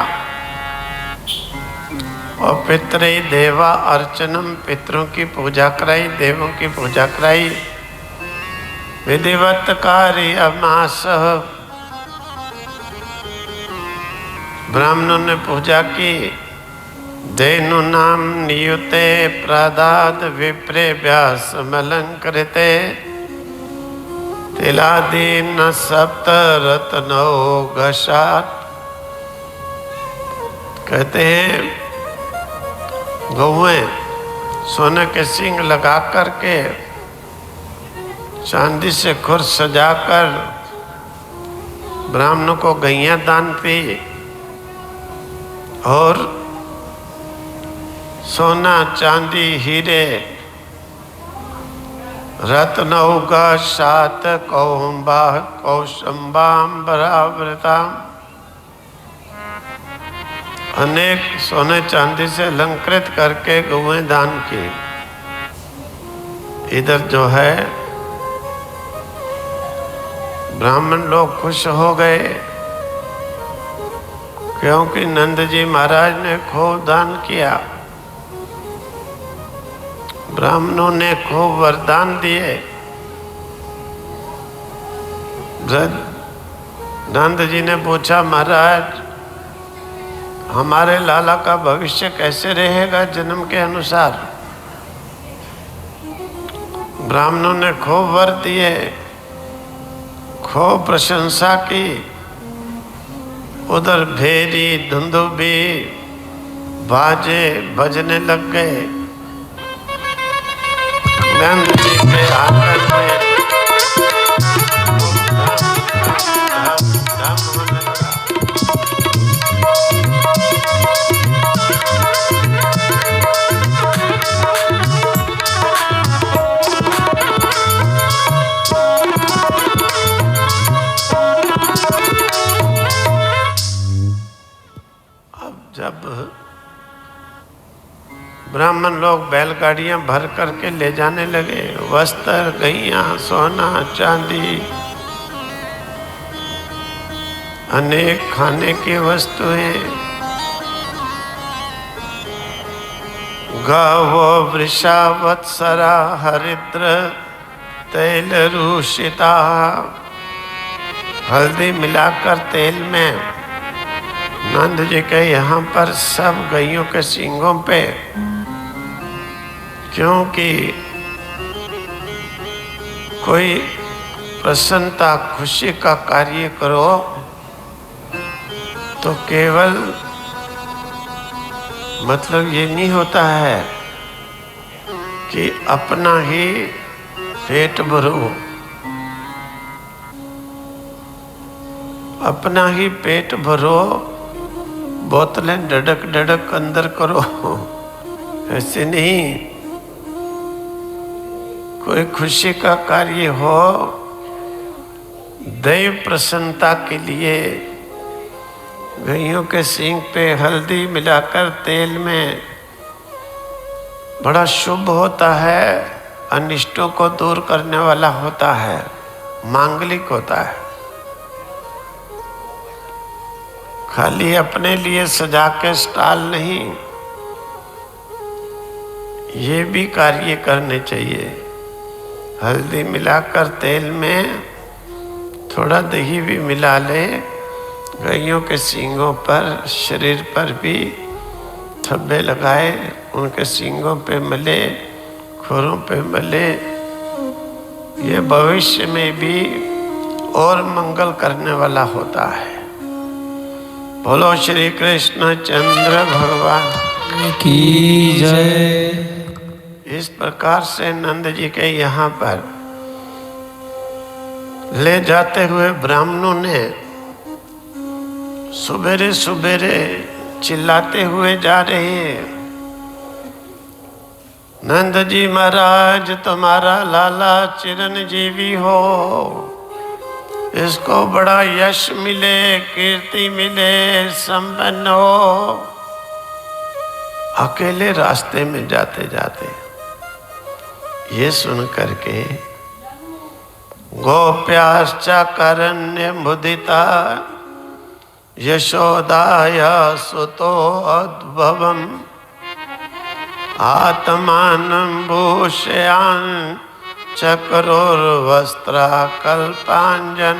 और पितृ देवा अर्चनम, पितरों की पूजा कराई, देवों की पूजा कराई। विधिवत कार्यमास, ब्राह्मणों ने पूजा की। धेनु नाम नियुते प्रदाद विप्रे व्यास मलंकृते तिलादीन सप्त रत्नो घशात। कहते हैं गौएं सोने के सींग लगा करके, चांदी से खुर सजाकर ब्राह्मणों को गैया दान दी। और सोना चांदी हीरे रत्नौगा शात कौम्बा कौशंबाम्बरावृताम, अनेक सोने चांदी से अलंकृत करके गौएं दान की। इधर जो है ब्राह्मण लोग खुश हो गए, क्योंकि नंद जी महाराज ने खूब दान किया। ब्राह्मणों ने खूब वरदान दिए। नंद जी ने पूछा, महाराज हमारे लाला का भविष्य कैसे रहेगा जन्म के अनुसार? ब्राह्मणों ने खूब वर दिए, खूब प्रशंसा की। उधर भेरी धुंदुबी बाजे बजने लग गए। नंद जी के आंगन में धम होने लगा। जब ब्राह्मण लोग बैलगाड़ियां भर करके ले जाने लगे, वस्त्र, गैया, सोना, चांदी, अनेक खाने की वस्तुएं, गावो वृषा वत्सरा हरिद्र तेल रूषिता। हल्दी मिलाकर तेल में नंद जी के यहाँ पर सब गैयों के सींगों पे, क्योंकि कोई प्रसन्नता खुशी का कार्य करो तो केवल मतलब ये नहीं होता है कि अपना ही पेट भरो, अपना ही पेट भरो, बोतलें डडक डडक अंदर करो, ऐसे नहीं। कोई खुशी का कार्य हो, दैव प्रसन्नता के लिए गैयों के सींग पे हल्दी मिलाकर तेल में बड़ा शुभ होता है, अनिष्टों को दूर करने वाला होता है, मांगलिक होता है। खाली अपने लिए सजा के स्टाल नहीं, ये भी कार्य करने चाहिए। हल्दी मिलाकर तेल में थोड़ा दही भी मिला ले, गायों के सींगों पर, शरीर पर भी धब्बे लगाए, उनके सींगों पे मले, खुरों पे मले। ये भविष्य में भी और मंगल करने वाला होता है। बोलो श्री कृष्ण चंद्र भगवान की जय। इस प्रकार से नंद जी के यहाँ पर ले जाते हुए ब्राह्मणों ने सुबेरे सुबेरे चिल्लाते हुए जा रहे हैं, नंद जी महाराज तुम्हारा लाला चिरंजीवी हो, इसको बड़ा यश मिले, कीर्ति मिले, संपन्न हो। अकेले रास्ते में जाते जाते ये सुन करके गोप्याश्च करण्य मुदिता यशोदाया सुतो उद्भवम् आत्मानं भूषयान् चक्रोर्वस्त्रा कल्पांजनादिभिः।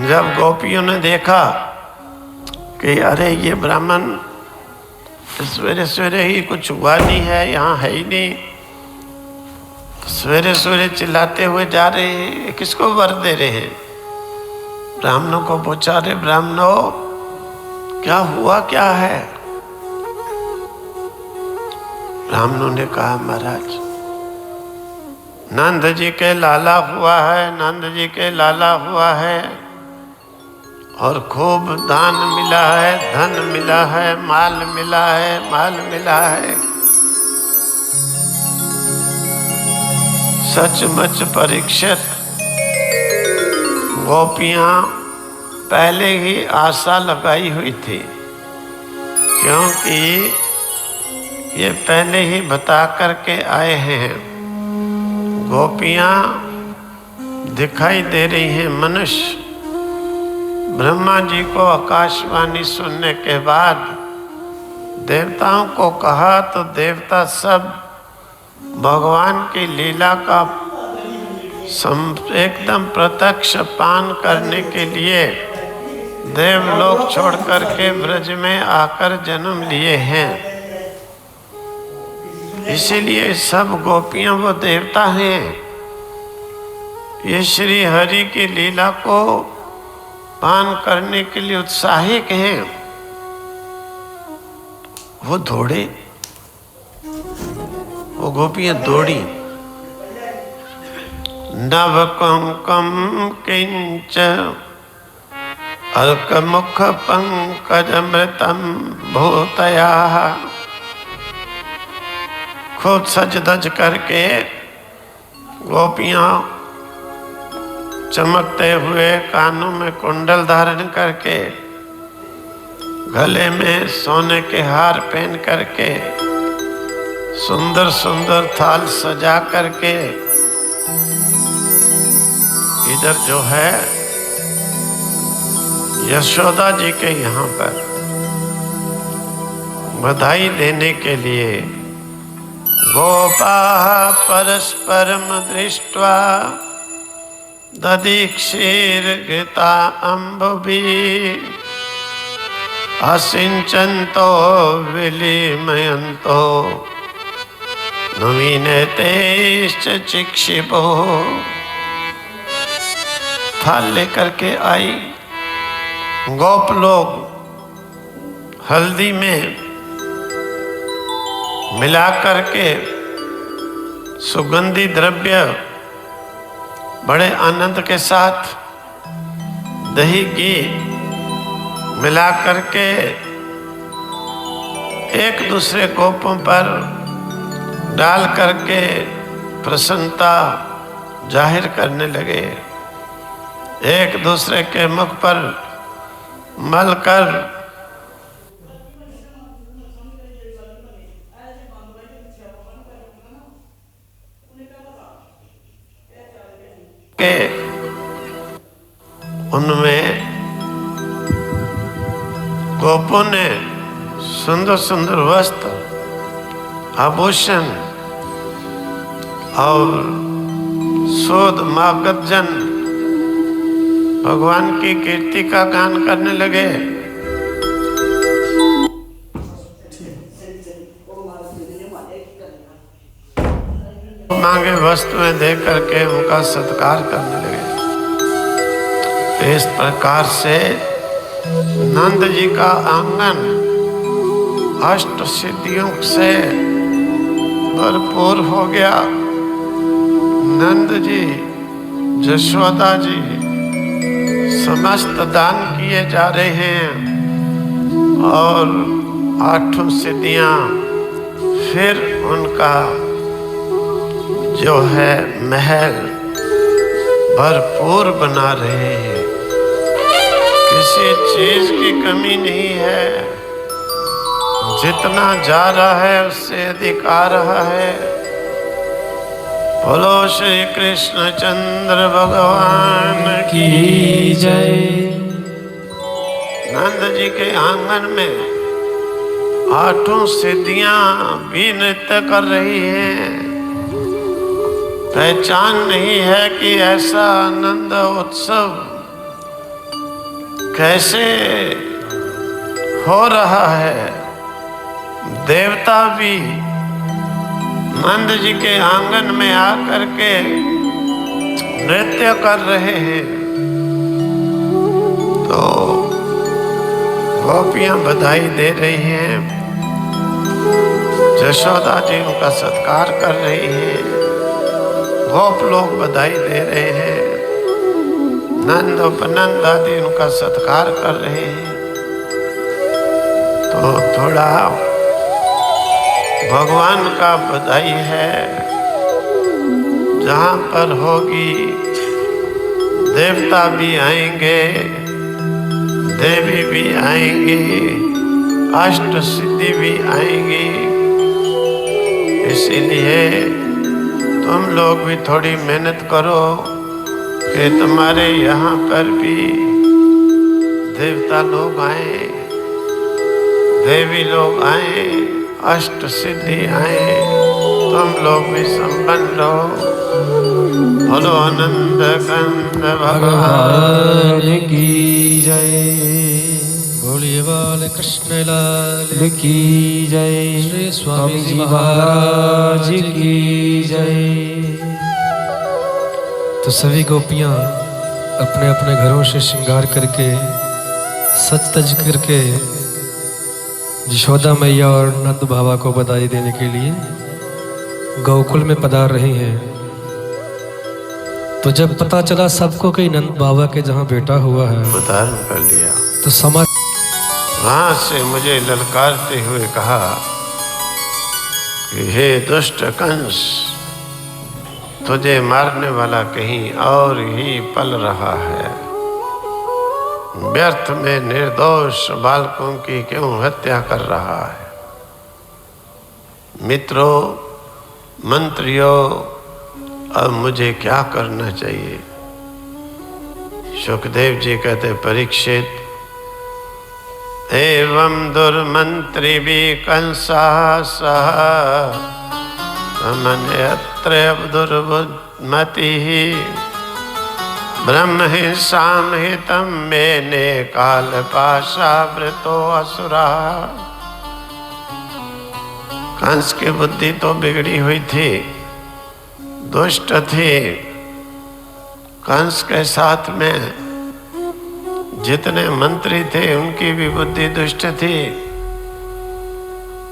जब गोपियों ने देखा कि अरे ये ब्राह्मण सवेरे सवेरे ही कुछ हुआ नहीं है, यहाँ है ही नहीं, सवेरे सवेरे चिल्लाते हुए जा रहे हैं, किसको वर दे रहे हैं? ब्राह्मणों को पूछा, रे ब्राह्मणों क्या हुआ, क्या है? ब्राह्मणों ने कहा, महाराज नंद जी के लाला हुआ है, नंद जी के लाला हुआ है, और खूब दान मिला है, धन मिला है, माल मिला है, माल मिला है। सचमुच परीक्षित गोपियां पहले ही आशा लगाई हुई थी, क्योंकि ये पहले ही बता करके आए हैं। गोपियां दिखाई दे रही हैं मनुष्य। ब्रह्मा जी को आकाशवाणी सुनने के बाद देवताओं को कहा तो देवता सब भगवान की लीला का एकदम प्रत्यक्ष पान करने के लिए देवलोक छोड़ करके ब्रज में आकर जन्म लिए हैं। इसीलिए सब गोपियां वो देवता हैं। ये श्री हरि की लीला को पान करने के लिए उत्साहित हैं। वो दौड़े, वो गोपियां दौड़ी। नव कुंकुम किंच अलकमुख पंकजमृतम भूतया। खूब सज धज करके गोपियां चमकते हुए, कानों में कुंडल धारण करके, गले में सोने के हार पहन करके, सुंदर सुंदर थाल सजा करके इधर जो है यशोदा जी के यहाँ पर बधाई देने के लिए गोपाः परस्परम दृष्ट्वा ददीक्षीर्घृता अम्बुभिः असिंचन्तो विलीमयन्तो नवीनतेश्च चिक्षिपोः। थाल लेकर के आई। गोप लोग हल्दी में मिला करके सुगंधी द्रव्य बड़े आनंद के साथ दही घी मिला करके एक दूसरे गोपों पर डाल करके प्रसन्नता जाहिर करने लगे। एक दूसरे के मुख पर मलकर के उनमें गोपों ने सुंदर सुंदर वस्त्र, आभूषण और शोध मागध जन भगवान की कीर्ति का गान करने लगे। मांगे वस्तुएं दे करके उनका सत्कार करने लगे। इस प्रकार से नंद जी का आंगन अष्ट सिद्धियों से भरपूर हो गया। नंद जी, यशोदा जी समस्त दान किए जा रहे हैं और आठों सिद्धियां फिर उनका जो है महल भरपूर बना रहे हैं। किसी चीज की कमी नहीं है। जितना जा रहा है उससे अधिक आ रहा है। बोलो श्री कृष्ण चंद्र भगवान की जय। नंद जी के आंगन में आठों सिद्धियां भी नृत्य कर रही हैं। पहचान नहीं है कि ऐसा आनंद उत्सव कैसे हो रहा है। देवता भी नंद जी के आंगन में आकर के नृत्य कर रहे हैं। तो गोपियां बधाई दे रही हैं, यशोदा जी उनका सत्कार कर रही हैं, गोप लोग बधाई दे रहे हैं, नंद उपनंद आदि उनका सत्कार कर रहे हैं। तो थोड़ा भगवान का बधाई है। जहाँ पर होगी देवता भी आएंगे, देवी भी आएंगी, अष्ट सिद्धि भी आएंगी। इसीलिए तुम लोग भी थोड़ी मेहनत करो कि तुम्हारे यहाँ पर भी देवता लोग आए, देवी लोग आए, अष्ट सिद्धि आए, तुम लोग भी संपन्न रहो। बोलो आनंद कंद भगवान की जय। बोलिए बाल कृष्ण लाल की जय। श्री स्वामी जी महाराज की जय। तो सभी गोपियां अपने अपने घरों से श्रृंगार करके सज तज करके यशोदा मैया और नंद बाबा को बधाई देने के लिए गोकुल में पधार रही हैं। तो जब पता चला सबको कि नंद बाबा के जहाँ बेटा हुआ है, उदाहरण कर लिया, तो समझ वहां से मुझे ललकारते हुए कहा कि हे दुष्ट कंस, तुझे मारने वाला कहीं और ही पल रहा है। व्यर्थ में निर्दोष बालकों की क्यों हत्या कर रहा है। मित्रों, मंत्रियों, अब मुझे क्या करना चाहिए। सुखदेव जी कहते, परीक्षित, एवं दुर्मंत्री भी कंसा सह मन्यत्र दुर्बुद्धिमति ब्रह्म हि सामहितं मेने काल पाशावृतो असुरा। कंस की बुद्धि तो बिगड़ी हुई थी, दुष्ट थी। कंस के साथ में जितने मंत्री थे उनकी भी बुद्धि दुष्ट थी।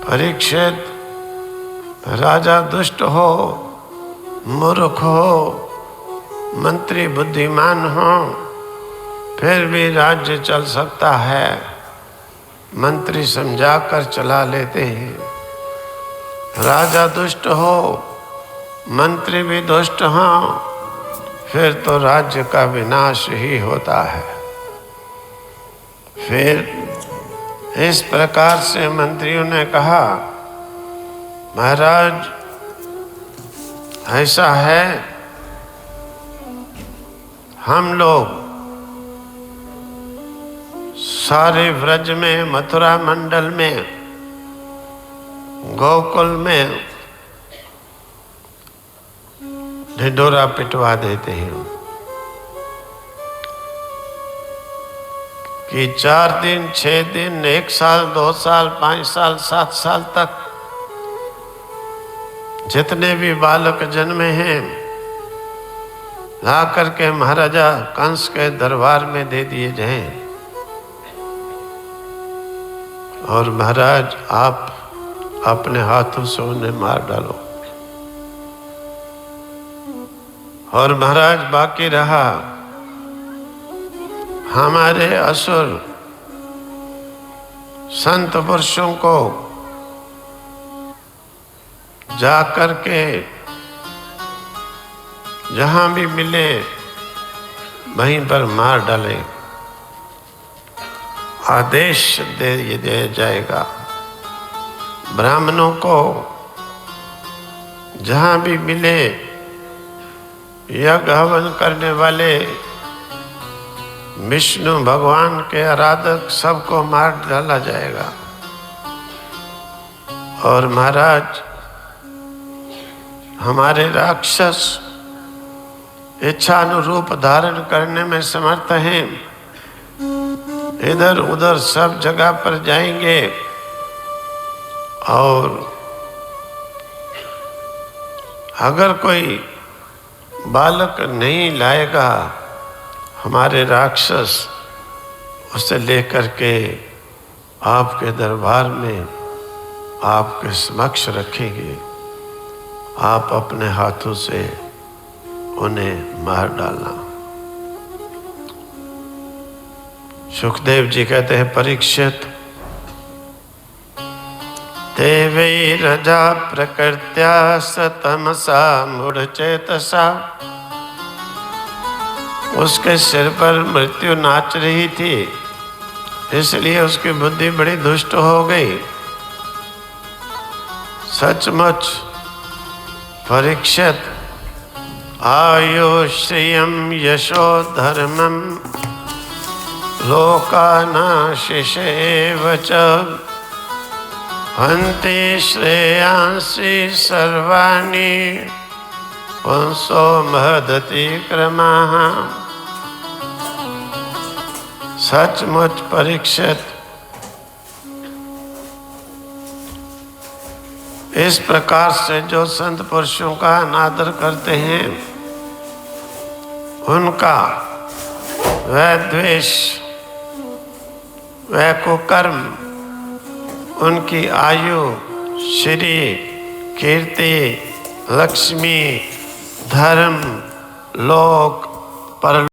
परीक्षित, राजा दुष्ट हो, मूर्ख हो, मंत्री बुद्धिमान हो, फिर भी राज्य चल सकता है। मंत्री समझाकर चला लेते हैं। राजा दुष्ट हो, मंत्री भी दुष्ट हो, फिर तो राज्य का विनाश ही होता है। फिर इस प्रकार से मंत्रियों ने कहा, महाराज ऐसा है, हम लोग सारे व्रज में, मथुरा मंडल में, गोकुल में ढिंढोरा पिटवा देते हैं कि 4 दिन 6 दिन 1 साल 2 साल 5 साल 7 साल तक जितने भी बालक जन्मे हैं ला करके महाराजा कंस के दरबार में दे दिए जाएं और महाराज आप अपने हाथों से उन्हें मार डालो। और महाराज बाकी रहा हमारे असुर संत पुरुषों को जा करके जहां भी मिले वहीं पर मार डाले, आदेश दे दिया जाएगा। ब्राह्मणों को जहां भी मिले यज्ञ हवन करने वाले विष्णु भगवान के आराधक सबको मार डाला जाएगा। और महाराज हमारे राक्षस इच्छा अनुरूप धारण करने में समर्थ हैं, इधर उधर सब जगह पर जाएंगे और अगर कोई बालक नहीं लाएगा हमारे राक्षस उसे लेकर के आपके दरबार में आपके समक्ष रखेंगे, आप अपने हाथों से उन्हें मार डालना। सुखदेव जी कहते हैं परीक्षित देवै रजा प्रकृत्या सतमसा मूढ़चेतसा, उसके सिर पर मृत्यु नाच रही थी इसलिए उसकी बुद्धि बड़ी दुष्ट हो गई। सचमुच परीक्षित आयुष्यम यशो धर्मम लोकानाशिषेव च हन्ति श्रेयांसि सर्वाणि पुंसो महदति क्रमः। सचमुच परीक्षित इस प्रकार से जो संत पुरुषों का अनादर करते हैं उनका वह द्वेष वह कुकर्म उनकी आयु श्री कीर्ति लक्ष्मी धर्म लोक परलोक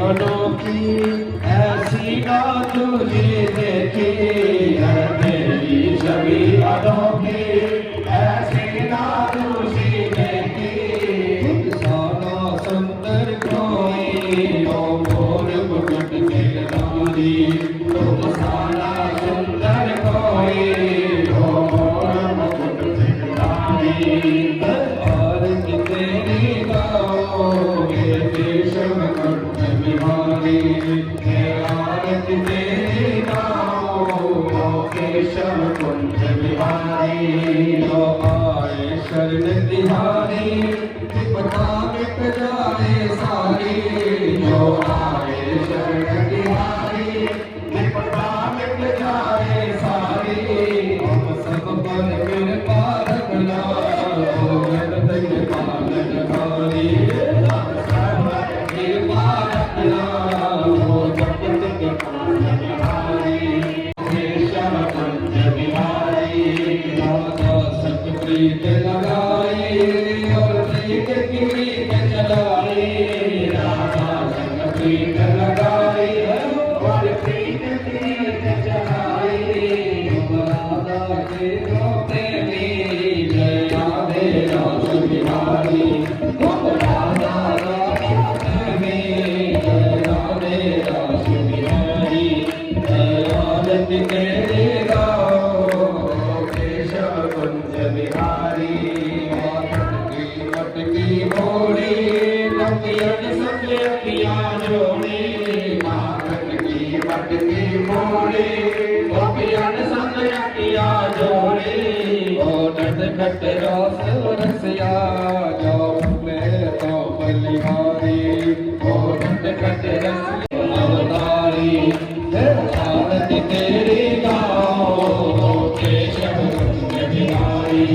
अनोखी ऐसी बात तुझे देखी है तेरी छवि अनोखी ऐसी बात तुझे देखी। सारा सुंदर कोई ओ मोर मुकुट के धारी, तुम सारा सुंदर कोई ओ मोर मुकुट के धारी। और तेरी गाओ ये देश में बिहारी आरती तेरी गाओ केशव कुंज बिहारी। लो आए शरण तिहारी विपदा मिट जाए सारी, जो आए शरण तिहारी विपदा मिट जाए सारी। हम सब पर कृपा रखना जगत पालन हारी, हम सब पर कृपा रखना संग अखियां जोड़ी माखन की मटकी मोड़ी गोपियन संग अखियां जोड़ी ओ नटखट रस रसिया जो मैं तो बलिहारी ओ नटखट रसिया अवतारी आरती तेरी गाओ केशव कुंज बिहारी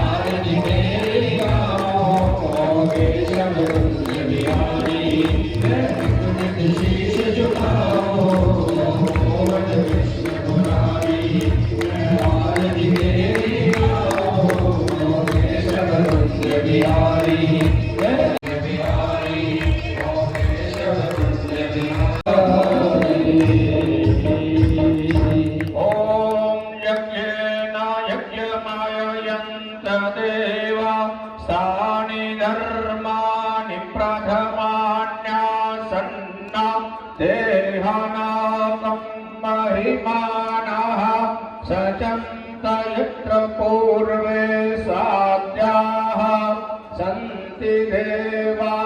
आरती तेरी गाओ केशव कुंज बिहारी शीश झुकाओ मोहन कृष्ण मुरारी आरती तेरी गाओ केशव कुंज बिहारी बिहारी ओ केशव कुंज बिहारी ओम यज्ञेन यज्ञमाययन्त देवा स्थानि धर्माणि प्रथमान्यासन्ना देहानाकं महिमानः सचन्त यत्र पूर्वे साध्याः सन्ति देवा